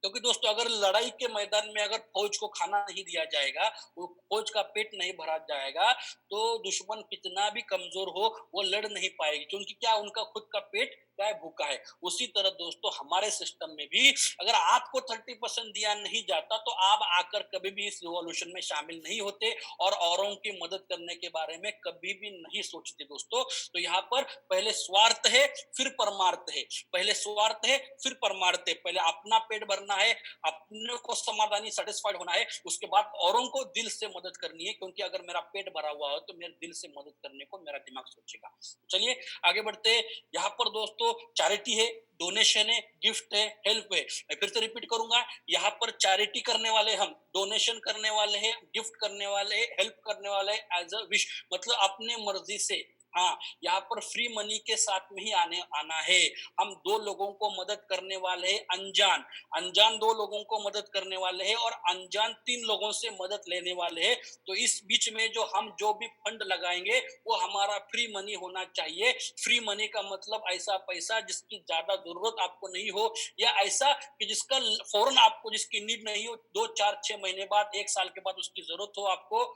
A: क्योंकि दोस्तों अगर लड़ाई के मैदान में अगर फौज को खाना नहीं दिया जाएगा, वो फौज का पेट नहीं भरा जाएगा, तो दुश्मन कितना भी कमजोर हो वो लड़ नहीं पाएगी, क्योंकि क्या उनका खुद का पेट क्या है, भूखा है। उसी तरह दोस्तों हमारे सिस्टम में भी अगर आपको 30% दिया नहीं जाता, तो आप आकर कभी भी इस रिवॉल्यूशन में शामिल नहीं होते और औरों की मदद करने के बारे में कभी भी नहीं सोचते दोस्तों। तो यहाँ पर पहले स्वार्थ है, फिर परमार्थ है। पहले स्वार्थ है, फिर परमार्थ है। पहले अपना पेट भरना है, अपने को समाधानी सेटिस्फाइड होना है, उसके बाद औरों को दिल से मदद करनी है, क्योंकि अगर मेरा पेट भरा हुआ हो तो मेरे दिल से मदद करने को मेरा दिमाग सोचेगा। चलिए आगे बढ़ते हैं। यहाँ पर दोस्तों चैरिटी है, डोनेशन है, गिफ्ट है, हेल्प है। मैं फिर से रिपीट करूंगा, यहाँ पर चैरिटी करने वाले हम, डोनेशन करने वाले हैं, गिफ्ट करने वाले हैं, हेल्प करने वाले हैं एज अ विश, मतलब अपने मर्जी से। हाँ, यहाँ पर फ्री मनी के साथ में ही आना है। हम दो लोगों को मदद करने वाले हैं, अनजान अनजान दो लोगों को मदद करने वाले हैं, और अनजान 3 लोगों से मदद लेने वाले हैं। तो इस बीच में जो भी फंड लगाएंगे वो हमारा फ्री मनी होना चाहिए। फ्री मनी का मतलब ऐसा पैसा जिसकी ज्यादा जरूरत आपको नहीं हो, या ऐसा कि जिसका फौरन आपको जिसकी नीड नहीं हो, 2 4 6 महीने बाद 1 साल के बाद उसकी जरूरत हो आपको,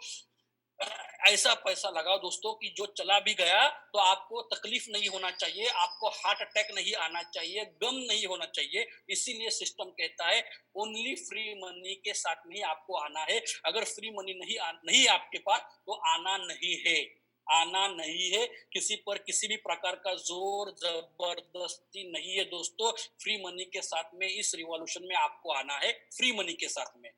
A: ऐसा पैसा लगाओ दोस्तों कि जो चला भी गया तो आपको तकलीफ नहीं होना चाहिए, आपको हार्ट अटैक नहीं आना चाहिए, गम नहीं होना चाहिए। इसीलिए सिस्टम कहता है ओनली फ्री मनी के साथ में ही आपको आना है। अगर फ्री मनी नहीं आपके पास तो आना नहीं है, आना नहीं है। किसी पर किसी भी प्रकार का जोर जबरदस्ती नहीं है दोस्तों। फ्री मनी के साथ में इस रिवॉल्यूशन में आपको आना है, फ्री मनी के साथ में।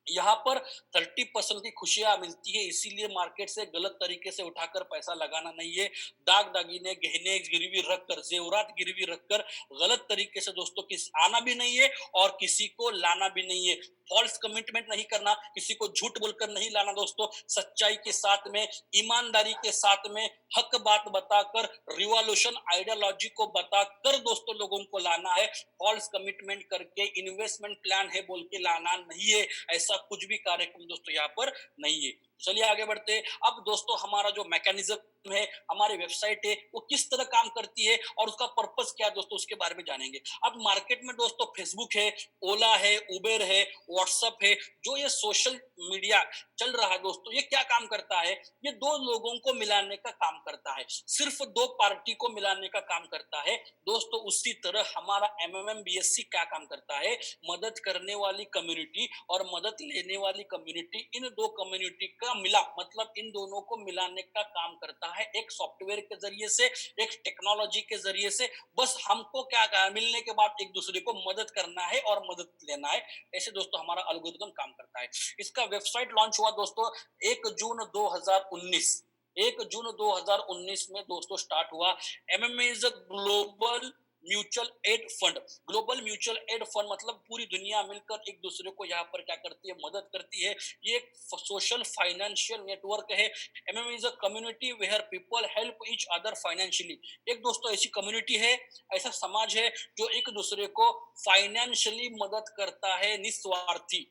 A: यहाँ पर 30% की खुशियां मिलती है, इसीलिए मार्केट से गलत तरीके से उठाकर पैसा लगाना नहीं है। दाग दागीने गहने गिरवी रखकर, जेवरात गिरवी रखकर गलत तरीके से दोस्तों किस आना भी नहीं है और किसी को लाना भी नहीं है। फॉल्स कमिटमेंट नहीं करना, किसी को झूठ बोलकर नहीं लाना दोस्तों। सच्चाई के साथ में, ईमानदारी के साथ में, हक बात बताकर, रिवॉल्यूशन आइडियोलॉजी को बताकर दोस्तों लोगों को लाना है। फॉल्स कमिटमेंट करके इन्वेस्टमेंट प्लान है बोल के लाना नहीं है। ऐसा कुछ भी कार्यक्रम दोस्तों यहाँ पर नहीं है। चलिए आगे बढ़ते हैं। अब दोस्तों हमारा जो मैकेनिज्म है, हमारी वेबसाइट है, वो किस तरह काम करती है और उसका पर्पस क्या है दोस्तों, उसके बारे में जानेंगे। अब मार्केट में दोस्तों फेसबुक है, ओला है, उबेर है, व्हाट्सएप है, जो ये सोशल मीडिया चल रहा है दोस्तों, ये क्या काम करता है? ये दो लोगों को मिलाने का काम करता है, सिर्फ दो पार्टी को मिलाने का काम करता है दोस्तों। उसी तरह हमारा MMM BSc क्या काम करता है? मदद करने वाली कम्युनिटी और मदद लेने वाली कम्युनिटी, इन दो कम्युनिटी का मिलाप, मतलब इन दोनों को मिलाने का काम करता है, एक सॉफ्टवेयर के जरिए से, एक टेक्नोलॉजी के जरिए से। बस हमको क्या मिलने के बाद एक दूसरे को मदद करना है और मदद लेना है। ऐसे दोस्तों हमारा एल्गोरिथम काम करता है। इसका वेबसाइट लॉन्च हुआ दोस्तों 1 जून 2019, 1 जून 2019 में दोस्तों स्टार्ट हुआ। MMA is a global mutual aid fund. Global mutual aid fund मतलब पूरी दुनिया मिलकर एक दूसरे को यहाँ पर क्या करती है, मदद करती है। ये एक सोशल फाइनेंशियल नेटवर्क है। MMA is a community where people help each other financially. एक दोस्तों ऐसी कम्युनिटी है, ऐसा समाज है जो एक दूसरे को फाइनेंशियली मदद करता है, निस्वार्थी।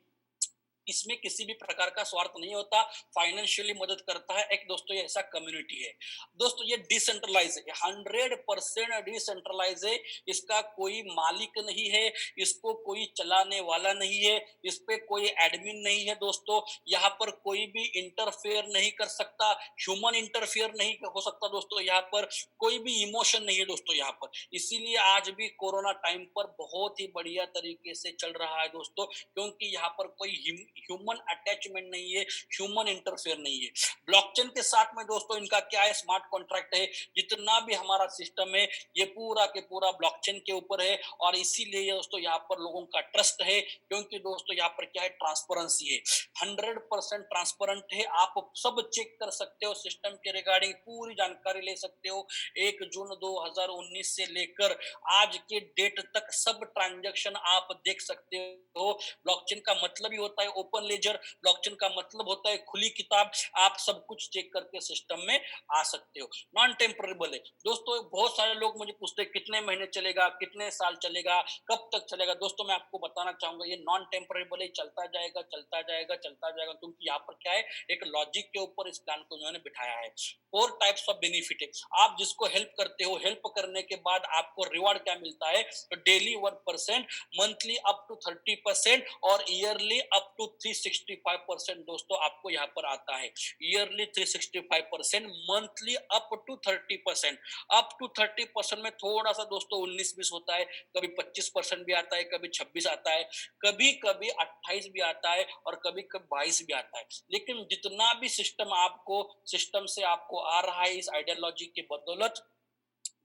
A: इसमें किसी भी प्रकार का स्वार्थ नहीं होता, फाइनेंशियली मदद करता है। एक दोस्तों ये ऐसा कम्युनिटी है। दोस्तों ये डिसेंट्रलाइज है, 100% डिसेंट्रलाइज है। इसका कोई मालिक नहीं है, इसको कोई चलाने वाला नहीं है, इस पे कोई एडमिन नहीं है दोस्तों। यहाँ पर कोई भी इंटरफेयर नहीं कर सकता, ह्यूमन इंटरफेयर नहीं हो सकता दोस्तों। यहाँ पर कोई भी इमोशन नहीं है दोस्तों यहाँ पर। इसीलिए आज भी कोरोना टाइम पर बहुत ही बढ़िया तरीके से चल रहा है दोस्तों, क्योंकि यहाँ पर कोई ह्यूमन अटैचमेंट नहीं है, ह्यूमन इंटरफेयर नहीं है। ब्लॉकचेन के साथ में दोस्तों इनका क्या है, स्मार्ट कॉन्ट्रैक्ट है। जितना भी हमारा सिस्टम है ये पूरा के पूरा ब्लॉकचेन के ऊपर है, और इसीलिए दोस्तों यहाँ पर लोगों का ट्रस्ट है, क्योंकि दोस्तों यहाँ पर क्या है, ट्रांसपेरेंसी है। 100% ट्रांसपेरेंट है। आप सब चेक कर सकते हो, सिस्टम के रिगार्डिंग पूरी जानकारी ले सकते हो। 1 जून 2019 से लेकर आज के डेट तक सब ट्रांजैक्शन आप देख सकते हो। ब्लॉकचेन का मतलब ही होता है ओपन लेजर, ब्लॉकचेन का मतलब होता है खुली किताब। आप सब कुछ चेक करके सिस्टम में आ सकते हो। नॉन टेम्परेबल है दोस्तों। बहुत सारे लोग मुझे पूछते हैं कितने महीने चलेगा, कितने साल चलेगा, कब तक चलेगा। दोस्तों मैं आपको बताना चाहूंगा ये नॉन टेम्परेबल है, चलता जाएगा चलता जाएगा चलता जाएगा, क्योंकि यहाँ पर क्या है, एक लॉजिक के ऊपर इस प्लान को उन्होंने बिठाया है। 4 टाइप्स ऑफ बेनिफिट है। आप जिसको हेल्प करते हो, हेल्प करने के बाद आपको रिवार्ड क्या मिलता है, तो डेली 1%, मंथली अप टू 30% और ईयरली अप टू 365% दोस्तों आपको यहाँ पर आता है। Yearly 365%, monthly up to 30%। Up to 30% में थोड़ा सा दोस्तों 19-20 होता है, कभी 25% भी आता है, कभी 26 आता है, कभी कभी 28 भी आता है, और कभी कभी 22 भी आता है। लेकिन जितना भी सिस्टम से आपको आ रहा है इस आइडियोलॉजी के बदौलत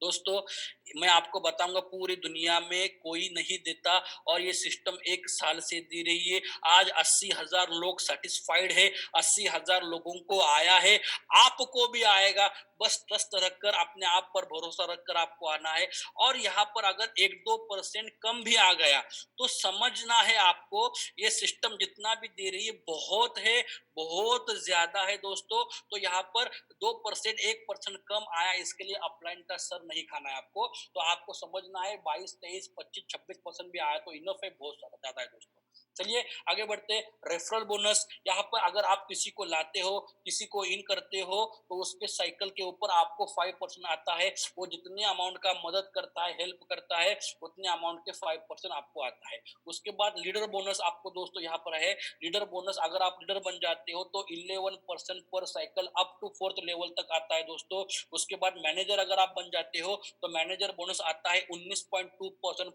A: दोस्तों, मैं आपको बताऊंगा पूरी दुनिया में कोई नहीं देता, और ये सिस्टम 1 साल से दे रही है। आज 80,000 लोग सेटिस्फाइड है, 80,000 लोगों को आया है, आपको भी आएगा। बस ट्रस्ट रखकर, अपने आप पर भरोसा रखकर आपको आना है। और यहाँ पर अगर 1-2% कम भी आ गया तो समझना है आपको, ये सिस्टम जितना भी दे रही है बहुत है, बहुत ज्यादा है दोस्तों। तो यहाँ पर 2%, 1% कम आया, इसके लिए अपलाइन का सर नहीं खाना है आपको। तो आपको समझना है 22, 23, 25, 26% भी आया तो इनफ है, बहुत ज्यादा है दोस्तों। चलिए आगे बढ़ते हैं। रेफरल बोनस, यहाँ पर अगर आप किसी को लाते हो, किसी को इन करते हो, तो उसके साइकिल के ऊपर आपको 5% आता है। वो जितने अमाउंट का मदद करता है, हेल्प करता है, उतने अमाउंट के 5% आपको आता है। उसके बाद लीडर बोनस आपको दोस्तों यहाँ पर है। लीडर बोनस अगर आप लीडर बन जाते हो तो 11% पर cycle up to 4th level तक आता है दोस्तों। उसके बाद मैनेजर अगर आप बन जाते हो तो मैनेजर बोनस आता है 19.2%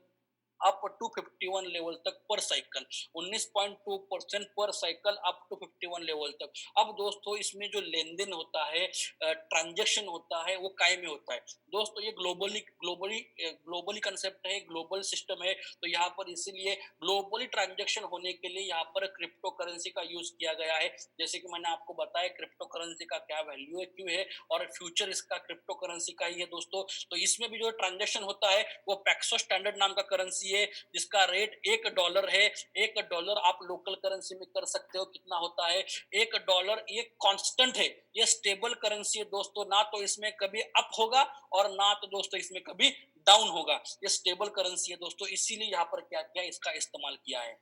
A: अप टू 51 लेवल तक पर साइकिल। 19.2% पर साइकिल अप टू 51 लेवल तक। अब दोस्तों इसमें जो लेन देन होता है, ट्रांजेक्शन होता है, वो काय में होता है दोस्तों। ये ग्लोबली कंसेप्ट है, ग्लोबल सिस्टम है। तो यहाँ पर इसीलिए ग्लोबली ट्रांजेक्शन होने के लिए यहाँ पर क्रिप्टो करेंसी का यूज किया गया है। जैसे कि मैंने आपको बताया क्रिप्टो करेंसी का क्या वैल्यू है, क्यों है, और फ्यूचर इसका क्रिप्टो करेंसी का ही है दोस्तों। तो इसमें भी जो ट्रांजेक्शन होता है वो पैक्सो स्टैंडर्ड नाम का करेंसी है, जिसका रेट $1 है। $1 आप लोकल करेंसी में कर सकते हो, कितना होता है $1। ये कांस्टेंट है, ये स्टेबल करेंसी है दोस्तों। ना तो इसमें कभी अप होगा और ना तो दोस्तों इसमें कभी डाउन होगा। ये स्टेबल करेंसी है दोस्तों, इसीलिए यहाँ पर क्या किया, इसका इस्तेमाल किया है।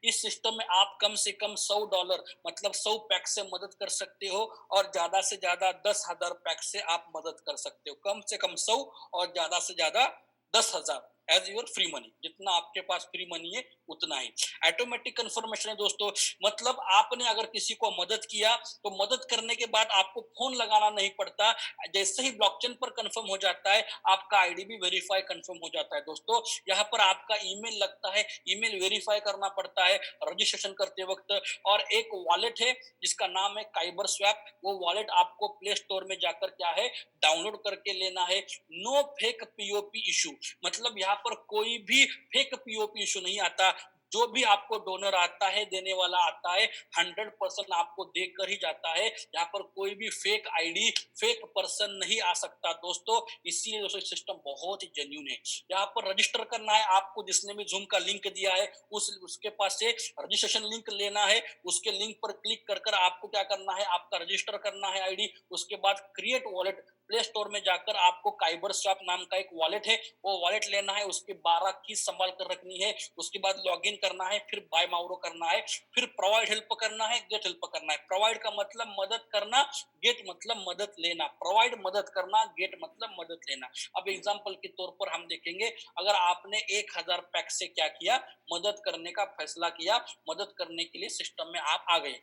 A: इस सिस्टम में आप कम से कम $100 मतलब 100 पैक से मदद कर सकते हो, और ज्यादा से ज्यादा 10,000 पैक से आप मदद कर सकते हो। कम से कम 100 और ज्यादा से ज्यादा 10,000 एज योर फ्री मनी। जितना आपके पास फ्री मनी है उतना ही। ऑटोमेटिक कंफर्मेशन है दोस्तों, मतलब आपने अगर किसी को मदद किया तो मदद करने के बाद आपको फोन लगाना नहीं पड़ता। जैसे ही ब्लॉकचेन पर कंफर्म हो जाता है, आपका आईडी भी वेरीफाई कंफर्म हो जाता है दोस्तों। यहाँ पर आपका ईमेल लगता है, ईमेल वेरीफाई करना पड़ता है रजिस्ट्रेशन करते वक्त। और एक वॉलेट है जिसका नाम है काइबर स्वैप, वो वॉलेट आपको प्ले स्टोर में जाकर क्या है, डाउनलोड करके लेना है। नो फेक पीओपी इशू, मतलब यहाँ पर कोई भी फेक पीओपी इशू नहीं आता। जो भी आपको डोनर आता है, देने वाला आता है, 100% आपको देकर ही जाता है। यहाँ पर कोई भी फेक आईडी, फेक पर्सन नहीं आ सकता दोस्तों। इसीलिए दोस्तों सिस्टम बहुत ही जेन्युइन है। यहाँ पर रजिस्टर करना है आपको, जिसने भी जूम का लिंक दिया है उसके पास से रजिस्ट्रेशन लिंक लेना है। उसके लिंक पर क्लिक कर आपको क्या करना है, आपका रजिस्टर करना है आईडी। उसके बाद क्रिएट वॉलेट प्ले स्टोर में जाकर आपको काइबर शॉप नाम का एक वॉलेट है, वो वॉलेट लेना है, उसके 12 कीज संभाल कर रखनी है, उसके बाद लॉगिन करना है, फिर बाय माउरो करना है, फिर प्रोवाइड हेल्प करना है, गेट हेल्प करना है। प्रोवाइड का मतलब मदद करना, गेट मतलब मदद लेना। प्रोवाइड मदद करना, गेट मतलब मदद लेना। अब एग्जांपल के तौर पर हम देखेंगे, अगर आपने 1000 पैक से क्या किया, मदद करने का फैसला किया, मदद करने के लिए सिस्टम में आप आ गए।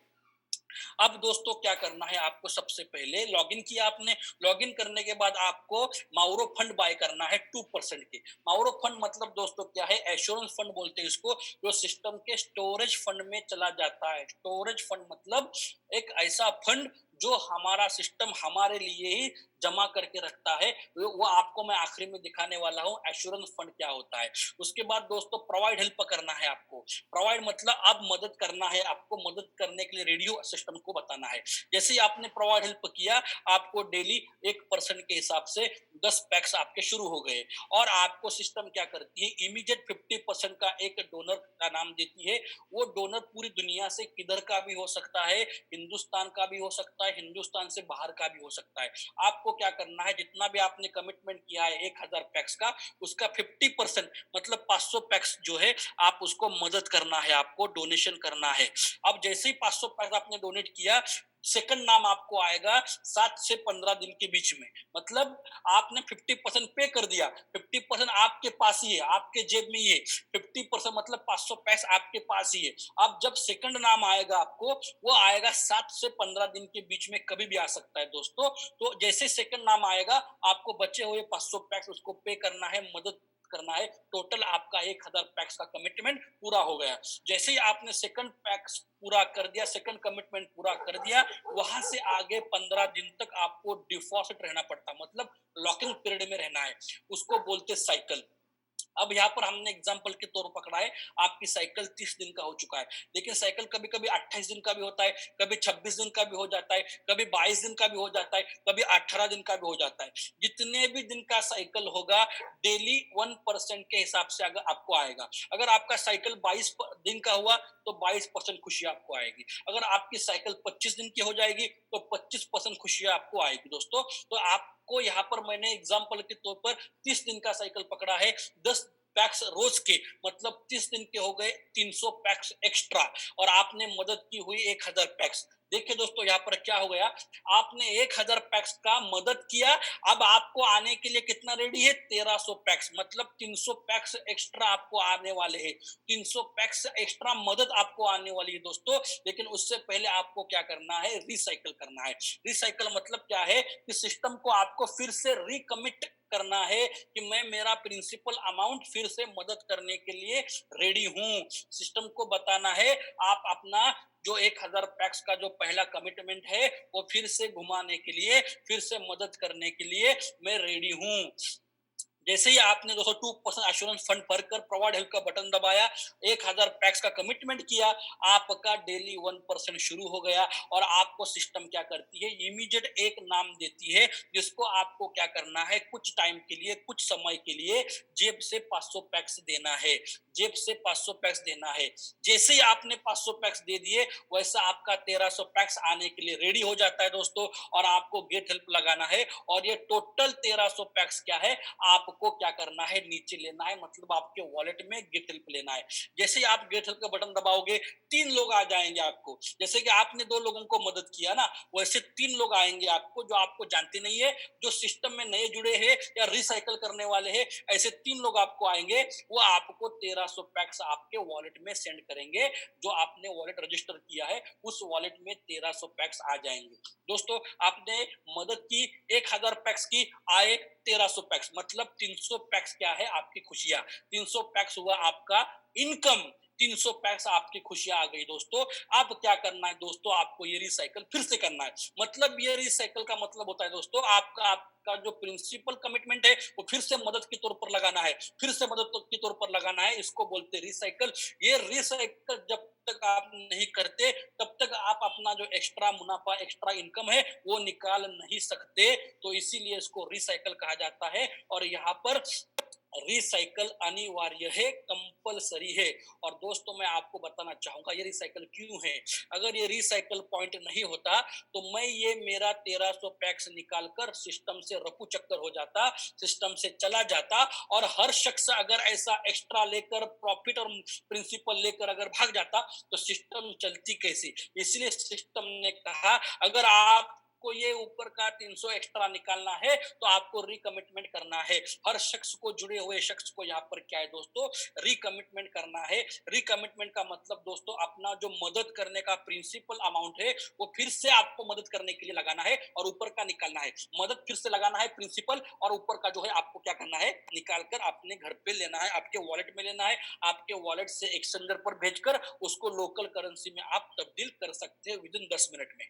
A: अब दोस्तों क्या करना है आपको, सबसे पहले लॉगिन किया आपने, लॉगिन करने के बाद आपको माउरो फंड बाय करना है 2% के। माउरो फंड मतलब दोस्तों क्या है, एश्योरेंस फंड बोलते हैं इसको, जो सिस्टम के स्टोरेज फंड में चला जाता है। स्टोरेज फंड मतलब एक ऐसा फंड जो हमारा सिस्टम हमारे लिए ही जमा करके रखता है, वो आपको मैं आखिरी में दिखाने वाला हूँ एश्योरेंस फंड क्या होता है। उसके बाद दोस्तों प्रोवाइड हेल्प करना है आपको। प्रोवाइड मतलब अब मदद करना है, आपको मदद करने के लिए रेडी हो, सिस्टम को बताना है। जैसे ही आपने प्रोवाइड हेल्प किया, आपको डेली 1% के हिसाब से 10 पैक्स आपके शुरू हो गए। और आपको सिस्टम क्या करती है, इमीडिएट 50% का एक डोनर का नाम देती है। वो डोनर पूरी दुनिया से किधर का भी हो सकता है, हिंदुस्तान का भी हो सकता है, हिंदुस्तान से बाहर का भी हो सकता है। आपको क्या करना है, जितना भी आपने कमिटमेंट किया है 1000 पैक्स का, उसका 50% मतलब 500 पैक्स जो है, आप उसको मदद करना है, आपको डोनेशन करना है। अब जैसे ही 500 पैक्स आपने डोनेट किया, सेकंड नाम आपको आएगा 7 से 15 दिन के बीच में। मतलब आपने 50% पे कर दिया, 50% आपके पास ही है, आपके जेब में ही है। 50% मतलब 500 पैसे आपके पास ही है। अब जब सेकंड नाम आएगा आपको, वो आएगा 7 से 15 दिन के बीच में, कभी भी आ सकता है दोस्तों। तो जैसे सेकंड नाम आएगा, आपको बचे हुए 500 पैक्स उसको पे करना है, मदद करना है। टोटल आपका 1000 पैक्स का कमिटमेंट पूरा हो गया। जैसे ही आपने सेकंड पैक्स पूरा कर दिया, सेकंड कमिटमेंट पूरा कर दिया, वहां से आगे 15 दिन तक आपको डिपॉजिट रहना पड़ता, मतलब लॉकिंग पीरियड में रहना है। उसको बोलते साइकिल। अब यहाँ पर हमने एग्जाम्पल के तौर पर पकड़ा है, आपकी साइकिल 30 दिन का हो चुका है, लेकिन साइकिल कभी कभी 28 दिन का भी होता है, कभी 26 दिन का भी हो जाता है, कभी 22 दिन का भी हो जाता है, कभी 18 दिन का भी हो जाता है। जितने भी दिन का साइकिल होगा, डेली 1% के हिसाब से अगर आपको आएगा। अगर आपका साइकिल 22 दिन का हुआ तो 22% खुशी आपको आएगी। अगर आपकी साइकिल 25 दिन की हो जाएगी तो 25% खुशी आपको आएगी दोस्तों। तो आपको यहाँ पर मैंने एग्जाम्पल के तौर पर 30 दिन का साइकिल पकड़ा है, 10 पैक्स रोज के, मतलब 30 दिन के हो गए 300 पैक्स एक्स्ट्रा, और आपने मदद की हुई 1000 पैक्स। देखिए दोस्तों यहाँ पर क्या हो गया, आपने 1000 पैक्स का मदद किया, अब आपको आने के लिए कितना रेडी है, 1300 पैक्स, मतलब 300 पैक्स एक्स्ट्रा आपको आने वाले हैं। 300 पैक्स एक्स्ट्रा मदद आपको आने वाली है दोस्तों। लेकिन उससे पहले आपको क्या करना है, रिसाइकल करना है। रिसाइकल मतलब क्या है कि सिस्टम को आपको फिर से रिकमिट करना है कि मैं मेरा प्रिंसिपल अमाउंट फिर से मदद करने के लिए रेडी हूं। सिस्टम को बताना है आप अपना जो 1000 पैक्स का जो पहला कमिटमेंट है, वो फिर से घुमाने के लिए, फिर से मदद करने के लिए मैं रेडी हूं। जैसे ही आपने 2% एश्योरेंस फंड भरकर प्रोवाइड हेल्प का बटन दबाया, 1000 पैक्स का कमिटमेंट किया, आपका डेली 1% शुरू हो गया। और आपको सिस्टम क्या करती है, इमीडिएट एक नाम देती है, जिसको आपको क्या करना है, कुछ टाइम के लिए, कुछ समय के लिए जेब से 500 पैक्स देना है, जेब से 500 पैक्स देना है। जैसे ही आपने 500 पैक्स दे दिए, वैसा आपका 1300 पैक्स आने के लिए रेडी हो जाता है दोस्तों। और आपको गेट हेल्प लगाना है, और ये टोटल 1300 पैक्स क्या है, आपको क्या करना है, नीचे लेना है, मतलब आपके वॉलेट में गेट हेल्प लेना है। जैसे ही आप गेट हेल्प का बटन दबाओगे, 3 लोग आ जाएंगे आपको। जैसे कि आपने 2 लोगों को मदद किया ना, वैसे 3 लोग आएंगे आपको, जो आपको जानते नहीं है, जो सिस्टम में नए जुड़े हैं या रिसाइकल करने वाले हैं। ऐसे 3 लोग आपको आएंगे, वो आपको 1300 पैक्स आपके वॉलेट में सेंड करेंगे। जो आपने वॉलेट रजिस्टर किया है, उस वॉलेट में 1300 पैक्स आ जाएंगे दोस्तों। आपने मदद की, 1000 पैक्स की, आए 1300 पैक्स, मतलब 300 पैक्स क्या है, आपकी खुशियां। 300 पैक्स हुआ आपका इनकम, 300 पैक्स आपकी खुशियां आ गई दोस्तों। अब क्या करना है दोस्तों, आपको ये रिसाइकल फिर से करना है। मतलब ये रिसाइकल का मतलब होता है दोस्तों, आपका जो प्रिंसिपल कमिटमेंट है, वो फिर से मदद के तौर पर लगाना है, फिर से मदद के तौर पर लगाना है। इसको बोलते हैं रिसाइकल। ये रिसाइकल जब तक आप नहीं करते, तब तक आप अपना जो एक्स्ट्रा मुनाफा, एक्स्ट्रा इनकम है, वो निकाल नहीं सकते। तो इसीलिए इसको रिसाइकल कहा जाता है। और यहाँ पर रिसाइकल अनिवार्य है, कंपलसरी है। और दोस्तों मैं आपको बताना चाहूंगा ये रिसाइकल क्यों है। अगर ये रिसाइकल पॉइंट नहीं होता तो मैं ये मेरा 1300 पैक्स निकालकर सिस्टम से रफू चक्कर हो जाता, सिस्टम से चला जाता। और हर शख्स अगर ऐसा एक्स्ट्रा लेकर प्रॉफिट और प्रिंसिपल लेकर अगर भाग जाता तो सिस्टम चलती कैसी। इसलिए सिस्टम ने कहा अगर आप को ये ऊपर का 300 एक्स्ट्रा निकालना है तो आपको रिकमिटमेंट करना है। हर शख्स को, जुड़े हुए शख्स को यहाँ पर क्या है दोस्तों, रिकमिटमेंट करना है। रिकमिटमेंट का मतलब दोस्तों अपना जो मदद करने का प्रिंसिपल अमाउंट है वो फिर से आपको मदद करने के लिए लगाना है और ऊपर का निकालना है। मदद फिर से लगाना है प्रिंसिपल, और ऊपर का जो है आपको क्या करना है, निकाल कर अपने घर पे लेना है, आपके वॉलेट में लेना है। आपके वॉलेट से एक्सचेंजर पर भेजकर उसको लोकल करेंसी में आप तब्दील कर सकते हैं विद इन 10 मिनट में।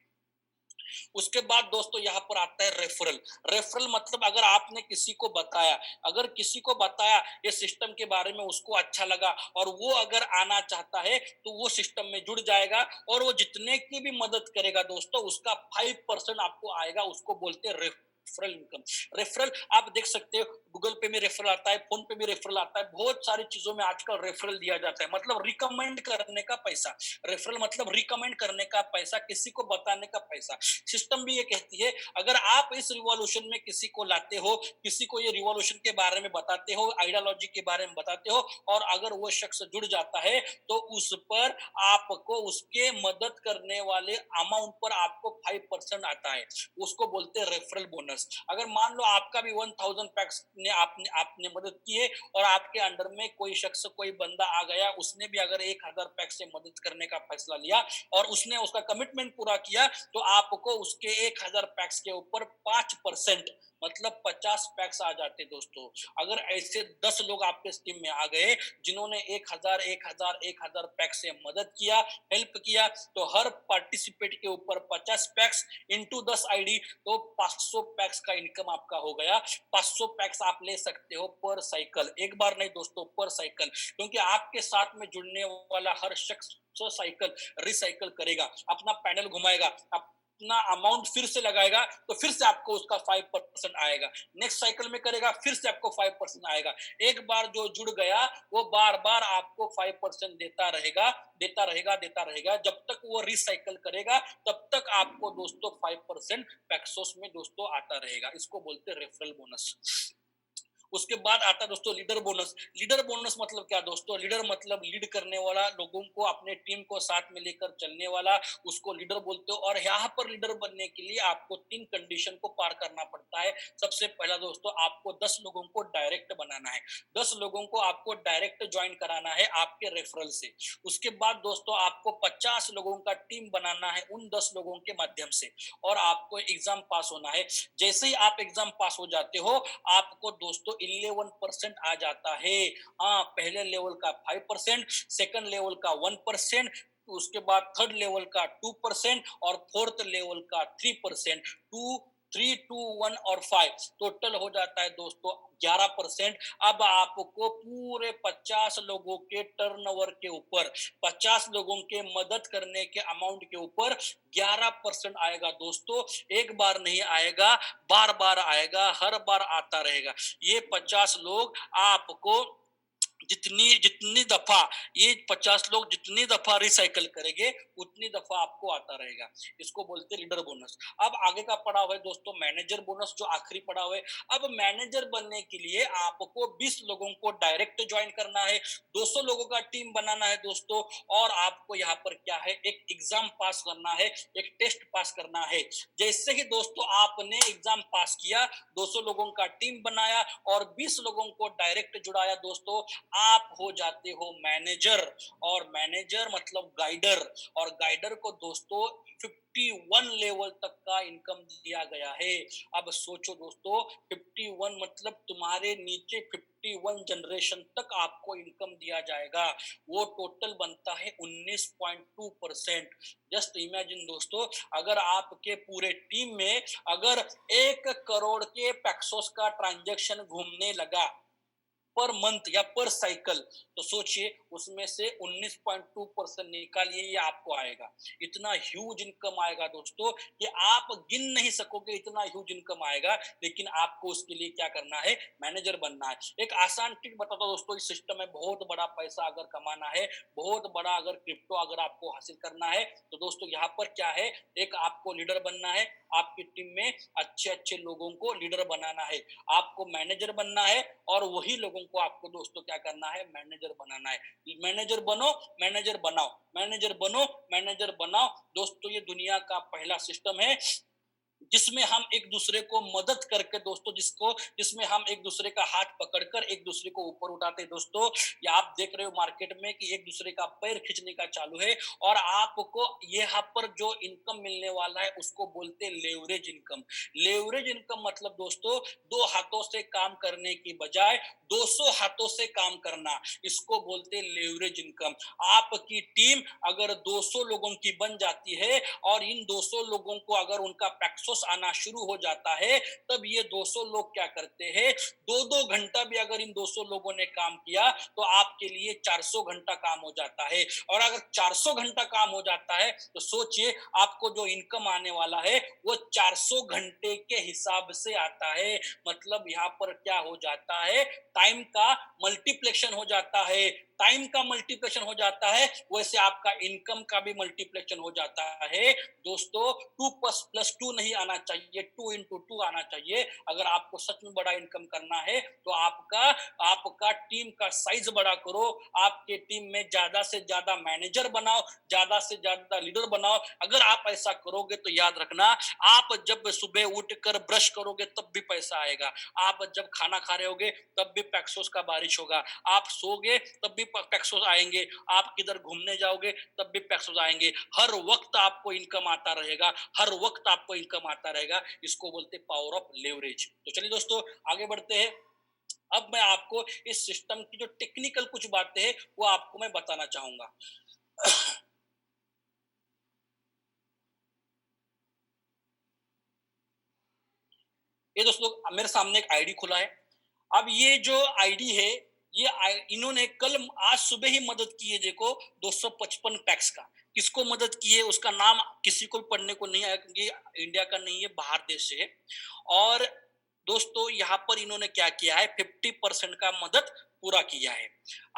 A: उसके बाद दोस्तों यहाँ पर आता है रेफरल। रेफरल मतलब अगर आपने किसी को बताया, अगर किसी को बताया ये सिस्टम के बारे में, उसको अच्छा लगा और वो अगर आना चाहता है तो वो सिस्टम में जुड़ जाएगा और वो जितने की भी मदद करेगा दोस्तों उसका 5% आपको आएगा। उसको बोलते हैं रेफरल इनकम। रेफरल आप देख सकते हो, गूगल पे में रेफरल आता है, फोन पे भी रेफरल आता है, बहुत सारी चीजों में आजकल रेफरल दिया जाता है, मतलब रिकमेंड करने का पैसा। रेफरल मतलब रिकमेंड करने का पैसा, किसी को बताने का पैसा। सिस्टम भी ये कहती है अगर आप इस रिवॉल्यूशन में किसी को लाते हो, किसी को ये रिवॉल्यूशन के बारे में बताते हो, आइडियोलॉजी के बारे में बताते हो, और अगर वो शख्स जुड़ जाता है तो उस पर आपको उसके मदद करने वाले अमाउंट पर आपको 5% आता है। उसको बोलते हैं रेफरल बोनस। अगर मान लो आपका भी 1000 पैक्स ने आपने आपने मदद की है और आपके अंडर में कोई शख्स, कोई बंदा आ गया, उसने भी अगर 1000 पैक्स से मदद करने का फैसला लिया और उसने उसका कमिटमेंट पूरा किया तो आपको उसके 1000 पैक्स के ऊपर 5% मतलब 50 पैक्स आ जाते दोस्तों। अगर ऐसे 10 लोग आपके टीम में आ गए जिन्होंने 1000 पैक्स से मदद किया, हेल्प किया, तो हर पार्टिसिपेट के ऊपर 50 पैक्स इंटू 10 आईडी, तो 500 पैक्स का इनकम आपका हो गया। 500 पैक्स आप ले सकते हो पर साइकिल, एक बार नहीं दोस्तों, पर साइकिल। क्योंकि आपके साथ में जुड़ने वाला हर शख्स साइकिल रिसाइकल करेगा, अपना पैनल घुमाएगा, अपना अमाउंट फिर से लगाएगा, तो फिर से आपको उसका 5% आएगा। नेक्स्ट साइकिल में करेगा, फिर से आपको 5% आएगा। एक बार जो जुड़ गया वो बार बार आपको 5% देता रहेगा, देता रहेगा, देता रहेगा। जब तक वो रिसाइकल करेगा तब तक आपको दोस्तों 5% पैक्सोस में दोस्तों आता रहेगा। इसको बोलते हैं रेफरल बोनस। उसके बाद आता है दोस्तों लीडर बोनस। लीडर बोनस मतलब क्या दोस्तों, लीडर मतलब लीड करने वाला, लोगों को, अपने टीम को साथ में लेकर चलने वाला, उसको लीडर बोलते हो। और यहाँ पर लीडर बनने के लिए आपको 3 कंडीशन को पार करना पड़ता है। सबसे पहला दोस्तों आपको 10 लोगों को डायरेक्ट बनाना है, 10 लोगों को आपको डायरेक्ट ज्वाइन कराना है आपके रेफरल से। उसके बाद दोस्तों आपको 50 लोगों का टीम बनाना है उन 10 लोगों के माध्यम से, और आपको एग्जाम पास होना है। जैसे ही आप एग्जाम पास हो जाते हो आपको दोस्तों 11% आ जाता है। हाँ, पहले लेवल का 5%, सेकंड लेवल का 1%, उसके बाद थर्ड लेवल का 2% और फोर्थ लेवल का 3%। 2, 3, 2, 1 और 5 टोटल हो जाता है दोस्तों 11%। अब आपको पूरे 50 लोगों के टर्नओवर के ऊपर, 50 लोगों के मदद करने के अमाउंट के ऊपर 11% आएगा दोस्तों। एक बार नहीं आएगा, बार बार आएगा, हर बार आता रहेगा। ये 50 लोग आपको जितनी जितनी दफा, ये 50 लोग जितनी दफा रिसाइकल करेंगे उतनी दफा आपको आता रहेगा। इसको बोलते हैं लीडर बोनस। अब आगे का पड़ाव है दोस्तों मैनेजर बोनस, जो आखिरी पड़ाव है। अब मैनेजर बनने के लिए आपको 20 लोगों को डायरेक्ट ज्वाइन करना है, 200 लोगों का टीम बनाना है दोस्तों, और आपको यहाँ पर क्या है, एक एग्जाम पास करना है, एक टेस्ट पास करना है। जैसे ही दोस्तों आपने एग्जाम पास किया, 200 लोगों का टीम बनाया और 20 लोगों को डायरेक्ट जुड़ाया दोस्तों, आप हो जाते हो मैनेजर। और मैनेजर मतलब गाइडर, और गाइडर को दोस्तों 51 लेवल तक का इनकम दिया गया है। अब सोचो दोस्तों, 51 मतलब तुम्हारे नीचे 51 जनरेशन तक आपको इनकम दिया जाएगा। वो टोटल बनता है 19.2%। जस्ट इमेजिन दोस्तों, अगर आपके पूरे टीम में अगर 1 करोड़ के पैक्सोस का ट्रांजैक्शन घूमने लगा, पर मंथ या पर साइकिल, तो सोचिए उसमें से 19.2% निकालिए, ये आपको आएगा। इतना ह्यूज इनकम आएगा दोस्तों कि आप गिन नहीं सकोगे, इतना ह्यूज इनकम आएगा। लेकिन आपको उसके लिए क्या करना है, मैनेजर बनना है। एक आसान ट्रिक बताता हूं दोस्तों, इस सिस्टम में बहुत बड़ा पैसा अगर कमाना है, बहुत बड़ा अगर क्रिप्टो अगर आपको हासिल करना है, तो दोस्तों यहाँ पर क्या है, एक आपको लीडर बनना है, आपकी टीम में अच्छे अच्छे लोगों को लीडर बनाना है, आपको मैनेजर बनना है, और वही लोगों को आपको दोस्तों क्या करना है, मैनेजर बनाना है। मैनेजर बनो, मैनेजर बनाओ, मैनेजर बनो, मैनेजर बनाओ। दोस्तों ये दुनिया का पहला सिस्टम है जिसमें हम एक दूसरे को मदद करके दोस्तों, जिसमें हम एक दूसरे का हाथ पकड़कर एक दूसरे को ऊपर उठाते हैं दोस्तों। या आप देख रहे हो मार्केट में कि एक दूसरे का पैर खींचने का चालू है, और आपको यहाँ पर जो इनकम मिलने वाला है उसको बोलते हैं लेवरेज इनकम। लेवरेज इनकम मतलब दोस्तों, दो हाथों से काम करने की बजाय 200 हाथों से काम करना, इसको बोलते हैं लेवरेज इनकम। आपकी टीम अगर 200 लोगों की बन जाती है, और इन 200 लोगों को अगर उनका पैक्सोस आना शुरू हो जाता है, तब ये 200 लोग क्या करते हैं, 2-2 घंटा भी अगर इन 200 लोगों ने काम किया तो आपके लिए 400 घंटा काम हो जाता है। और अगर 400 घंटा काम हो जाता है तो सोचिए आपको जो इनकम आने वाला है वो 400 घंटे के हिसाब से आता है। मतलब यहाँ पर क्या हो जाता है, टाइम का मल्टीप्लेक्शन हो जाता है। टाइम का मल्टीप्लेक्शन हो जाता है, वैसे आपका इनकम का भी मल्टीप्लेक्शन हो जाता है दोस्तों। 2+2 नहीं आना चाहिए, 2 into 2 आना चाहिए। अगर आपको सच में बड़ा इनकम करना है तो आपका टीम का साइज बड़ा करो, आपके टीम में ज्यादा से ज्यादा मैनेजर बनाओ, ज्यादा से ज्यादा लीडर बनाओ। अगर आप ऐसा करोगे तो याद रखना, आप जब सुबह उठकर ब्रश करोगे तब भी पैसा आएगा, आप जब खाना खा रहे होगे तब भी पैक्सोस का बारिश होगा, आप सोगे तब भी पैक्सोस आएंगे, आप किधर घूमने जाओगे तब भी पैक्सोस आएंगे। हर वक्त आपको इनकम आता रहेगा, हर वक्त आपको इनकम आता रहेगा। इसको बोलते पावर ऑफ लेवरेज। तो चलिए दोस्तों आगे बढ़ते हैं। अब मैं आपको इस सिस्टम की जो टेक्निकल कुछ बातें हैं वो आपको मैं बताना चाहूंगा। ये दोस्तों मेरे सामने एक आईडी खुला है। अब ये जो आईडी है, ये इन्होंने कल आज सुबह ही मदद की है, देखो 255 पैक्स का। किसको मदद की है उसका नाम किसी को भी पढ़ने को नहीं आया, क्योंकि इंडिया का नहीं है, बाहर देश से है। और दोस्तों यहाँ पर इन्होंने क्या किया है, 50% का मदद पूरा किया है।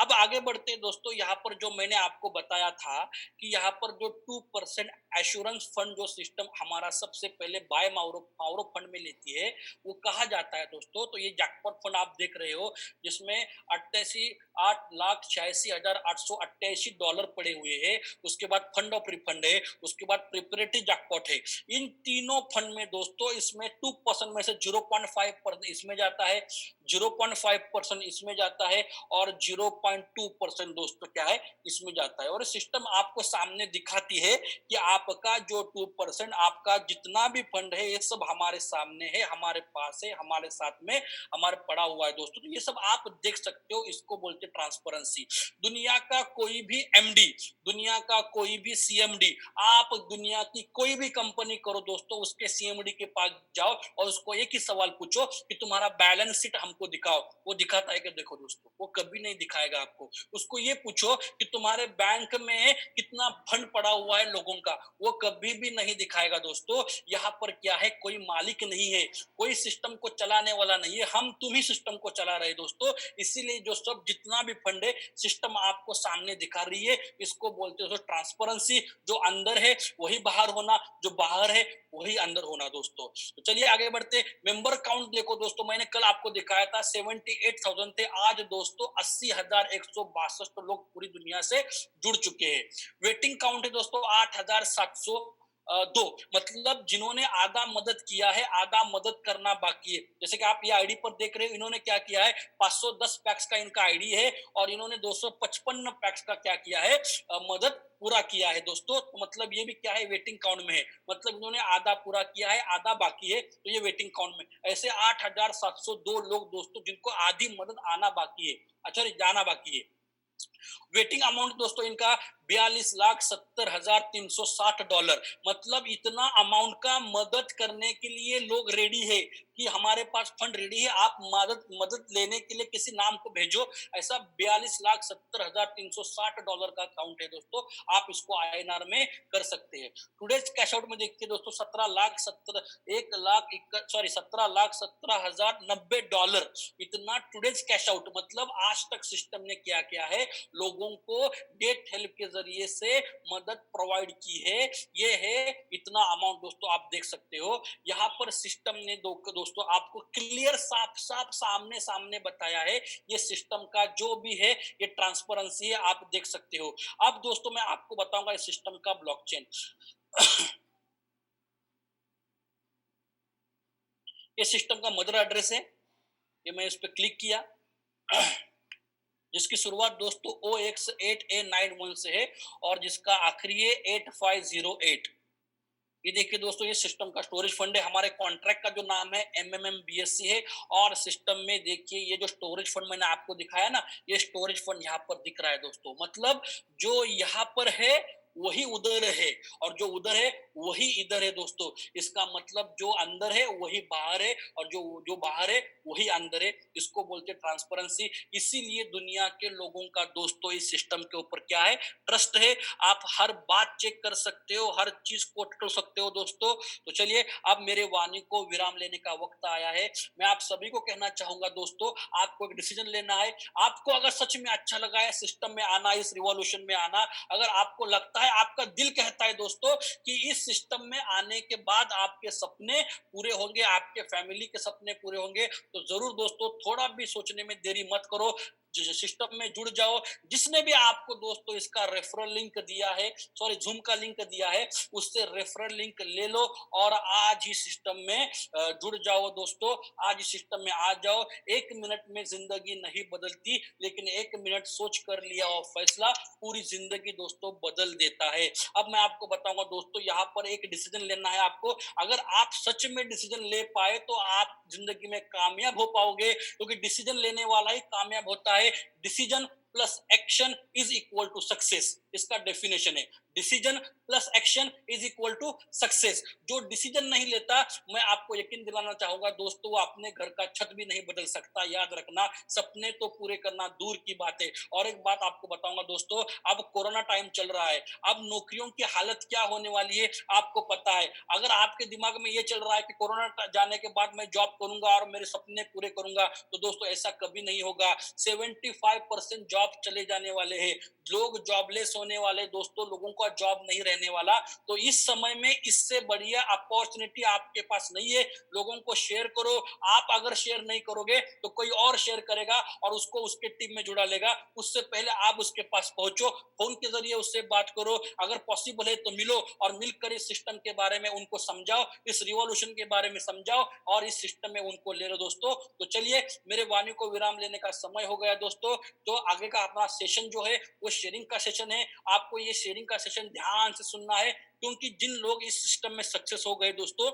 A: अब आगे बढ़ते हैं दोस्तों, यहाँ पर जो मैंने आपको बताया था कि यहाँ पर जो 2% एश्योरेंस फंड जो सिस्टम हमारा सबसे पहले बाय माउरो माउरो फंड में लेती है, वो कहा जाता है दोस्तों। तो ये जैकपॉट फंड आप देख रहे हो, जिसमें 88,86,888 डॉलर पड़े हुए हैं। उसके बाद फंड ऑफ रिफंड है, उसके बाद प्रिपरेटरी जैकपॉट है। इन तीनों फंड में दोस्तों, इसमें 2% में से 0.5% इसमें जाता है, 0.5% इसमें जाता है, और 0.2% दोस्तों क्या है, इसमें जाता है। और सिस्टम आपको सामने दिखाती है कि आपका जो 2% आपका जितना भी फंड है, ये सब हमारे सामने है, हमारे पास है, हमारे साथ में हमारे पड़ा हुआ है दोस्तों। तो ये सब आप देख सकते हो, इसको बोलते ट्रांसपेरेंसी। दुनिया का कोई भी एमडी, दुनिया का कोई भी सीएमडी, आप दुनिया की कोई भी कंपनी करो दोस्तों, उसके सीएमडी के पास जाओ और उसको एक ही सवाल पूछो कि तुम्हारा बैलेंस शीट हमको दिखाओ, वो दिखाता है कि देखो दोस्तों, वो कभी नहीं दिखाएगा आपको। उसको ये पूछो कि तुम्हारे बैंक में कितना फंड पड़ा हुआ है लोगों का, वो कभी भी नहीं दिखाएगा दोस्तों। यहाँ पर क्या है, कोई मालिक नहीं है, कोई सिस्टम को चलाने वाला नहीं है, हम तुम ही सिस्टम को चला रहे दोस्तों। इसीलिए जो सब जितना भी फंड है, सिस्टम आपको सामने दिखा रही है। इसको बोलते हो ट्रांसपेरेंसी। जो अंदर है वही बाहर होना, जो बाहर है वही अंदर होना दोस्तों। तो चलिए आगे बढ़ते। मेंबर काउंट देखो दोस्तों, मैंने कल आपको दिखाया था 78,000 थे, आज दोस्तों 80,162 तो लोग पूरी दुनिया से जुड़ चुके हैं। वेटिंग काउंट है दोस्तों 8,702, मतलब जिन्होंने आधा मदद किया है, आधा मदद करना बाकी है। जैसे कि आप ये आईडी पर देख रहे हो, इन्होंने क्या किया है, 510 पैक्स का इनका आईडी है, और इन्होंने 255 पैक्स का क्या किया है, मदद पूरा किया है दोस्तों। तो मतलब ये भी क्या है, वेटिंग काउंट में है, मतलब इन्होंने आधा पूरा किया है, आधा बाकी है, तो ये वेटिंग काउंट में। ऐसे 8,702 लोग दोस्तों जिनको आधी मदद आना बाकी है, अच्छा जाना बाकी है। वेटिंग अमाउंट दोस्तों इनका $42,70,360। मतलब इतना अमाउंट का मदद करने के लिए लोग रेडी है कि हमारे पास फंड रेडी है, आप मदद मदद लेने के लिए किसी नाम को भेजो। ऐसा $42,70,360 का अकाउंट है दोस्तों, आप इसको INR में कर सकते हैं। टुडेज कैश आउट में देखिए दोस्तों, 17,17,90,000 इतना टुडेज कैश आउट। मतलब आज तक सिस्टम ने क्या किया है, लोगों को डेट हेल्प के जरिए से मदद प्रोवाइड की है। ये है इतना अमाउंट दोस्तों, आप देख सकते हो यहाँ पर सिस्टम ने दोस्तों आपको क्लियर साफ साफ सामने सामने बताया है। ये सिस्टम का जो भी है ये ट्रांसपेरेंसी है, आप देख सकते हो। अब दोस्तों मैं आपको बताऊंगा इस सिस्टम का ब्लॉकचेन। ये सिस्टम का मदर एड्रेस है, ये मैं इस पर क्लिक किया, जिसकी शुरुआत दोस्तों OX8A91 से है और जिसका आखिरी है 8508। ये देखिए दोस्तों, ये सिस्टम का स्टोरेज फंड है। हमारे कॉन्ट्रैक्ट का जो नाम है MMMBSC है। और सिस्टम में देखिए ये जो स्टोरेज फंड मैंने आपको दिखाया ना, ये स्टोरेज फंड यहाँ पर दिख रहा है दोस्तों। मतलब जो यहाँ पर है वही उधर है और जो उधर है वही इधर है दोस्तों। इसका मतलब जो अंदर है वही बाहर है और जो जो बाहर है वही अंदर है। इसको बोलते हैं ट्रांसपेरेंसी। इसीलिए दुनिया के लोगों का दोस्तों इस सिस्टम के ऊपर क्या है, ट्रस्ट है। आप हर बात चेक कर सकते हो, हर चीज को कर सकते हो दोस्तों। तो चलिए अब मेरे वाणी को विराम लेने का वक्त आया है। मैं आप सभी को कहना चाहूंगा दोस्तों, आपको एक डिसीजन लेना है। आपको अगर सच में अच्छा लगा है सिस्टम में आना, इस रिवॉल्यूशन में आना, अगर आपको लगता है, आपका दिल कहता है दोस्तों कि इस सिस्टम में आने के बाद आपके सपने पूरे होंगे, आपके फैमिली के सपने पूरे होंगे, तो जरूर दोस्तों थोड़ा भी सोचने में देरी मत करो, सिस्टम में जुड़ जाओ। जिसने भी आपको दोस्तों इसका रेफरल लिंक दिया है, सॉरी जूम का लिंक दिया है, उससे रेफरल लिंक ले लो और आज ही सिस्टम में जुड़ जाओ दोस्तों। आज इस सिस्टम में आ जाओ। 1 मिनट में जिंदगी नहीं बदलती, लेकिन 1 मिनट सोच कर लिया और फैसला पूरी जिंदगी दोस्तों बदल देता है। अब मैं आपको बताऊंगा दोस्तों, यहाँ पर एक डिसीजन लेना है आपको। अगर आप सच में डिसीजन ले पाए तो आप जिंदगी में कामयाब हो पाओगे, क्योंकि डिसीजन लेने वाला ही कामयाब होता है। Decision plus action is equal to success, इसका डेफिनेशन है। Decision plus action is equal to success. जो डिसीजन नहीं लेता, मैं आपको यकीन दिलाना चाहूंगा दोस्तों, वो अपने घर का छत भी नहीं बदल सकता। याद रखना, सपने तो पूरे करना दूर की बात है। और एक बात आपको बताऊंगा दोस्तों, अब कोरोना टाइम चल रहा है, अब नौकरियों की हालत क्या होने वाली है आपको पता है। अगर आपके दिमाग में ये चल रहा है कि कोरोना जाने के बाद मैं जॉब करूंगा और मेरे सपने पूरे करूंगा, तो दोस्तों ऐसा कभी नहीं होगा। 75% जॉब चले जाने वाले हैं, लोग जॉबलेस होने वाले दोस्तों, लोगों का जॉब नहीं रहने वाला। तो इस समय में इससे बढ़िया अपॉर्चुनिटी आपके पास नहीं है। लोगों को शेयर करो। आप अगर शेयर नहीं करोगे तो कोई और शेयर करेगा और उसको उसके टीम में जुड़ा लेगा। उससे पहले आप उसके पास पहुंचो, फोन के जरिए उससे बात करो, अगर पॉसिबल है तो मिलो और मिलकर इस सिस्टम के बारे में उनको समझाओ, इस रिवॉल्यूशन के बारे में समझाओ और इस सिस्टम में उनको ले लो दोस्तों। तो चलिए, मेरे वाणी को विराम लेने का समय हो गया दोस्तों। तो आगे का अपना सेशन जो है वो शेयरिंग का सेशन है। आपको ये शेयरिंग का सेशन ध्यान से सुनना है, क्योंकि जिन लोग इस सिस्टम में सक्सेस हो गए दोस्तों,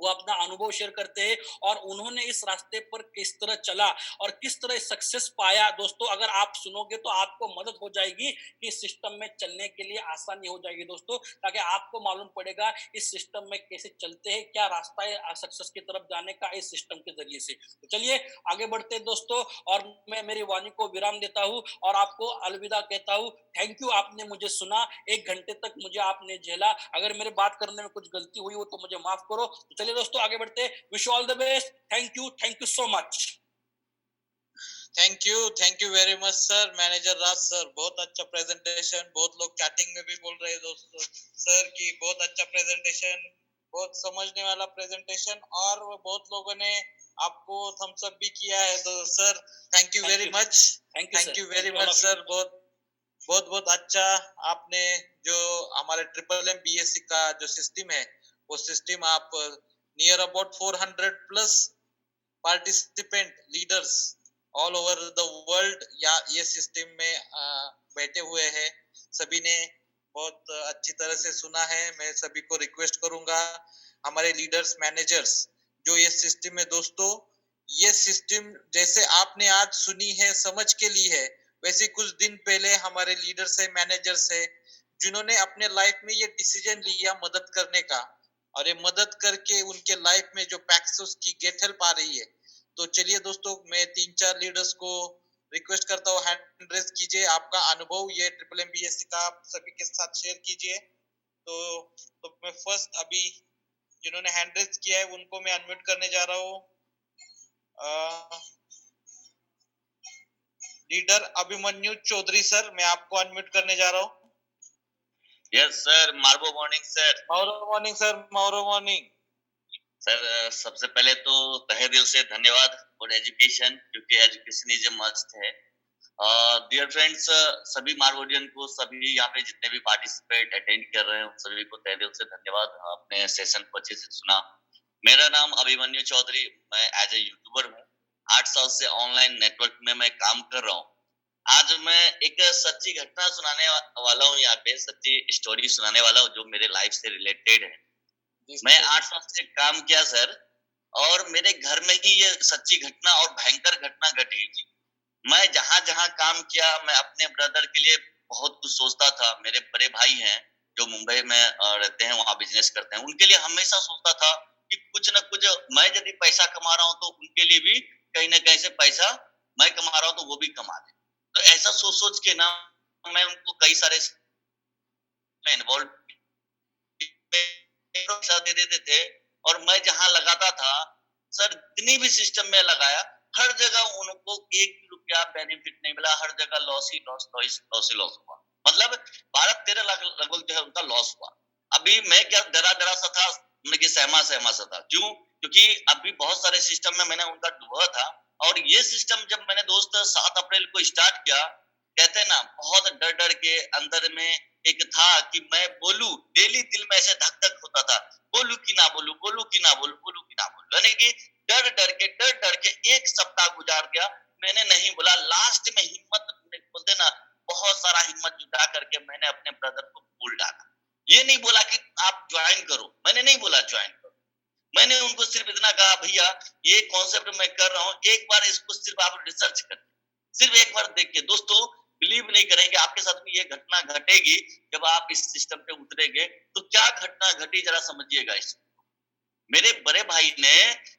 A: वो अपना अनुभव शेयर करते हैं और उन्होंने इस रास्ते पर किस तरह चला और किस तरह सक्सेस पाया दोस्तों। अगर आप सुनोगे तो आपको मदद हो जाएगी कि इस सिस्टम में चलने के लिए आसानी हो जाएगी दोस्तों, ताकि आपको मालूम पड़ेगा इस सिस्टम में कैसे चलते हैं, क्या रास्ता है सक्सेस की तरफ जाने का इस सिस्टम के जरिए से। तो चलिए आगे बढ़ते हैं दोस्तों, और मैं मेरी वाणी को विराम देता हूँ और आपको अलविदा कहता हूँ। थैंक यू, आपने मुझे सुना, 1 घंटे तक मुझे आपने झेला। अगर मेरे बात करने में कुछ गलती हुई हो तो मुझे माफ करो। तो चलिए दोस्तों आगे बढ़ते, wish all the best. Thank you so much.
B: Thank you very much sir, manager Raj sir. बहुत अच्छा प्रेजेंटेशन। बहुत लोग चैटिंग में भी बोल रहे हैं दोस्तों सर की बहुत अच्छा प्रेजेंटेशन, बहुत समझने वाला प्रेजेंटेशन, और बहुत लोगों ने आपको थम्स अप भी किया है। तो sir thank you very much, thank you very much sir. बहुत बहुत बहुत अच्छा आपने जो हमारे MMM-BSc का जो सिस्टम है, वो सिस्टम आप near about 400 plus participant leaders all over the world या ये सिस्टम में बैठे हुए हैं। सभी ने बहुत अच्छी तरह से सुना है। मैं सभी को रिक्वेस्ट करूंगा, हमारे लीडर्स मैनेजर्स जो ये सिस्टम है दोस्तों, ये सिस्टम जैसे आपने आज सुनी है, समझ के ली है, वैसे कुछ दिन पहले हमारे लीडर से, मैनेजर से, जिन्होंने अपने लाइफ में ये डिसीजन लिया मदद करने का, और ये मदद करके उनके लाइफ में जो पैक्सोस की गेट हेल्प आ रही है। तो चलिए दोस्तों, मैं 3-4 लीडर्स को रिक्वेस्ट करता हूँ, हैंड रेज कीजिए, आपका अनुभव ये ट्रिपल एमबीएससी का आप सभी के साथ शेयर कीजिए। तो मैं फर्स्ट अभी जिन्होंने हैंड रेज किया है उनको मैं अनम्यूट करने जा रहा हूँ। लीडर अभिमन्यु चौधरी सर, मैं आपको अनम्यूट करने जा रहा हूँ।
C: यस सर, मार्बो morning sir.
B: Morning sir, morning
C: sir, सबसे पहले तो तहे दिल से धन्यवाद फॉर एजुकेशन, क्योंकि एजुकेशन इज ए मस्ट है। डियर फ्रेंड्स, सभी मार्वोडियन को, सभी यहाँ पे जितने भी पार्टिसिपेट अटेंड कर रहे हैं, सभी को तहे दिल से धन्यवाद। आपने सेशन को अच्छे से सुना। मेरा नाम अभिमन्यु चौधरी, मैं एज ए यूट्यूबर हूँ। 8 साल से ऑनलाइन नेटवर्क में मैं काम कर रहा हूँ। आज मैं एक सच्ची घटना सुनाने वाला हूँ, यहाँ पे सच्ची स्टोरी सुनाने वाला हूँ जो मेरे लाइफ से रिलेटेड है। मैं 8 साल से काम किया सर, और मेरे घर में ही ये सच्ची घटना और भयंकर घटना घटी थी। मैं जहाँ जहाँ काम किया, मैं अपने ब्रदर के लिए बहुत कुछ सोचता था। मेरे बड़े भाई हैं जो मुंबई में रहते हैं, वहाँ बिजनेस करते हैं। उनके लिए हमेशा सोचता था कि कुछ न कुछ मैं यदि पैसा कमा रहा हूँ तो उनके लिए भी कहीं न कहीं से पैसा मैं कमा रहा हूँ तो वो भी कमा दे। तो ऐसा सोच सोच के ना मैं उनको कई सारे में इन्वॉल्व पैसा दे देते थे, और मैं जहां लगाता था सर, जितनी भी सिस्टम में लगाया, हर जगह उनको 1 रुपया बेनिफिट नहीं मिला। हर जगह लॉस ही लॉस, लॉस ही लॉस हुआ। मतलब 12-13 लाख लगभग जो है उनका लॉस हुआ। अभी मैं क्या डरा डरा सा था, मैं सहमा सहमा सा था। क्यों? क्योंकि अभी बहुत सारे सिस्टम में मैंने उनका डुबा था, और ये सिस्टम जब मैंने दोस्त 7 अप्रैल को स्टार्ट किया, कहते हैं ना, बहुत डर डर के अंदर में एक था कि मैं बोलूं, डेली दिल में ऐसे धक धक होता था, बोलूं कि ना बोलूं, बोलूं कि ना बोलूं, बोलूं कि ना बोलूं, यानी कि डर डर के 1 सप्ताह गुजार गया, मैंने नहीं बोला। लास्ट में हिम्मत, बोलते ना, बहुत सारा हिम्मत जुटा करके मैंने अपने ब्रदर को बोल डाला। ये नहीं बोला कि आप ज्वाइन करो, मैंने नहीं बोला ज्वाइन करो। मैंने उनको सिर्फ इतना कहा, भैया ये कॉन्सेप्ट मैं कर रहा हूँ, एक बार इसको सिर्फ आप रिसर्च कर, सिर्फ एक बार देख के। दोस्तों, बिलीव नहीं करेंगे, आपके साथ में ये घटना घटेगी जब आप इस सिस्टम पे उतरेंगे। तो क्या घटना घटी जरा समझिएगा। इस मेरे बड़े भाई ने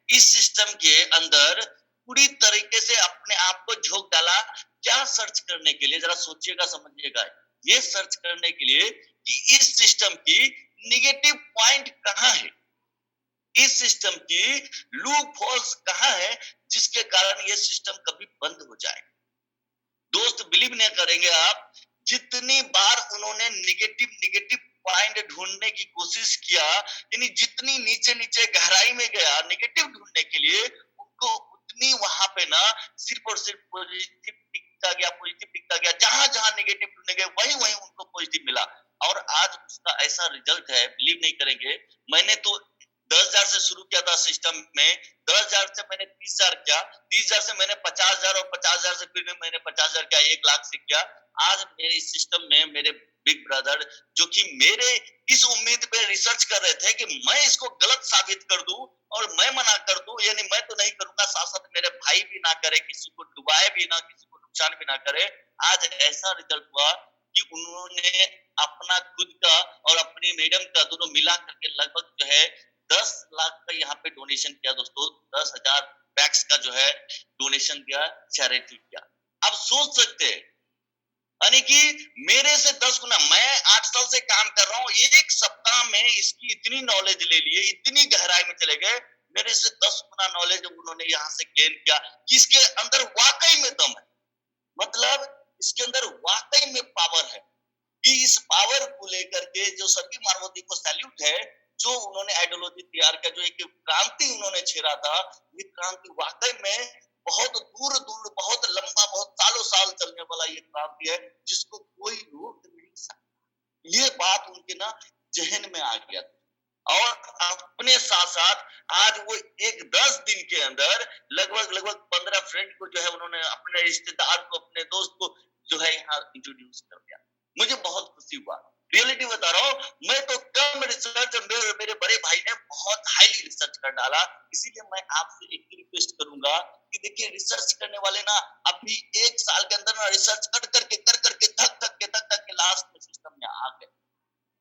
C: इस सिस्टम के अंदर पूरी तरीके से अपने आप को झोंक डाला। क्या सर्च करने के लिए, जरा सोचिएगा, समझिएगा। ये सर्च करने के लिए कि इस सिस्टम की निगेटिव पॉइंट कहाँ है, इस सिस्टम की लूप होल्स कहाँ है, जिसके कारण ये सिस्टम कभी बंद हो जाए। दोस्त, बिलीव नहीं करेंगे आप, जितनी बार उन्होंने निगेटिव पॉइंट ढूंढने की कोशिश किया, यानी जितनी नीचे नीचे गहराई में गया निगेटिव ढूंढने के लिए, उनको उतनी वहां पे ना सिर्फ और सिर्फ पॉजिटिव दिखता गया, पॉजिटिव दिखता गया। जहां जहां निगेटिव ढूंढने गए, वहीं वहीं उनको पॉजिटिव मिला। और आज उसका ऐसा रिजल्ट है, बिलीव नहीं करेंगे। मैंने तो 10,000 से शुरू किया था सिस्टम में, 10,000 से मैंने 30,000 किया, 30,000 से मैंने 50,000, और 50,000 से फिर मैंने 50,000 किया, 1 लाख से किया। आज मेरे इस सिस्टम में मेरे बिग ब्रदर, जो कि मेरे इस उम्मीद पे रिसर्च कर रहे थे कि मैं इसको गलत साबित कर दूं और मैं मना कर दूं, यानी मैं तो नहीं करूंगा, साथ साथ मेरे भाई भी ना करे, किसी को डुबाए भी ना, किसी को नुकसान भी ना करे। आज ऐसा रिजल्ट हुआ कि उन्होंने अपना खुद का और अपनी मैडम का दोनों मिला करके लगभग जो है 10 लाख का यहाँ पे डोनेशन किया। दोस्तों, 10,000 पैक्स का जो है डोनेशन किया, चैरिटी किया। अब सोच सकते हैं, यानी कि मेरे से 10 गुना, मैं 8 साल से काम कर रहा हूँ, 1 सप्ताह में इसकी इतनी नॉलेज ले लिए, इतनी गहराई में चले गए। मेरे से 10 गुना नॉलेज उन्होंने यहाँ से गेन किया, कि इसके अंदर वाकई में दम है। मतलब इसके अंदर वाकई में पावर है, कि इस पावर को लेकर के जो सभी मानवती को सैल्यूट है, जो उन्होंने आइडियोलॉजी तैयार किया, जो एक क्रांति उन्होंने छेड़ा था, ये क्रांति वाकई में बहुत दूर दूर, बहुत लंबा, बहुत सालों साल चलने वाला ये क्रांति है, जिसको कोई रोक नहीं सकता। ये बात उनके ना जहन में आ गया, और अपने साथ साथ आज वो एक 10 दिन के अंदर लगभग 15 फ्रेंड को जो है उन्होंने, अपने रिश्तेदार को, अपने दोस्त को जो है यहाँ इंट्रोड्यूस कर दिया। मुझे बहुत खुशी हुआ, रियलिटी बता रहा हूँ। मैं तो कम रिसर्च, मेरे बड़े भाई ने बहुत हाईली रिसर्च कर डाला। इसीलिए मैं आपसे एक रिक्वेस्ट करूंगा कि देखिए रिसर्च करने वाले ना अभी 1 साल के अंदर ना रिसर्च कर करके थक के लास्ट में सिस्टम में आ गए।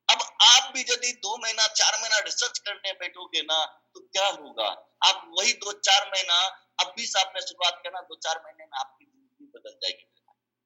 C: अब आप भी यदि 2 महीना 4 महीना रिसर्च करने बैठोगे ना तो क्या होगा? आप वही 2-4 महीना अभी से आपने शुरुआत किया ना 2-4 महीने में आपकी जिंदगी बदल जाएगी।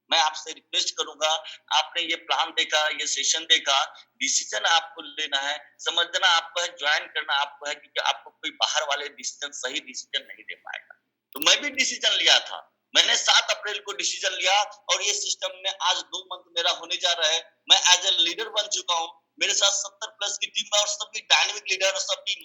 C: मैं आपसे रिक्वेस्ट करूंगा, आपने ये प्लान देखा, ये सेशन देखा, डिसीजन आपको लेना है, समझना आपको है, ज्वाइन करना आपको है, क्योंकि आपको कोई बाहर वाले डिसीजन सही डिसीजन नहीं दे पाएगा। तो मैं भी डिसीजन लिया था, मैंने 7 अप्रैल को डिसीजन लिया और ये सिस्टम में आज 2 मंथ मेरा होने जा रहा है। मैं एज ए लीडर बन चुका हूँ, मेरे साथ 70 प्लस की टीम है और सभी डायनेमिक लीडर, सभी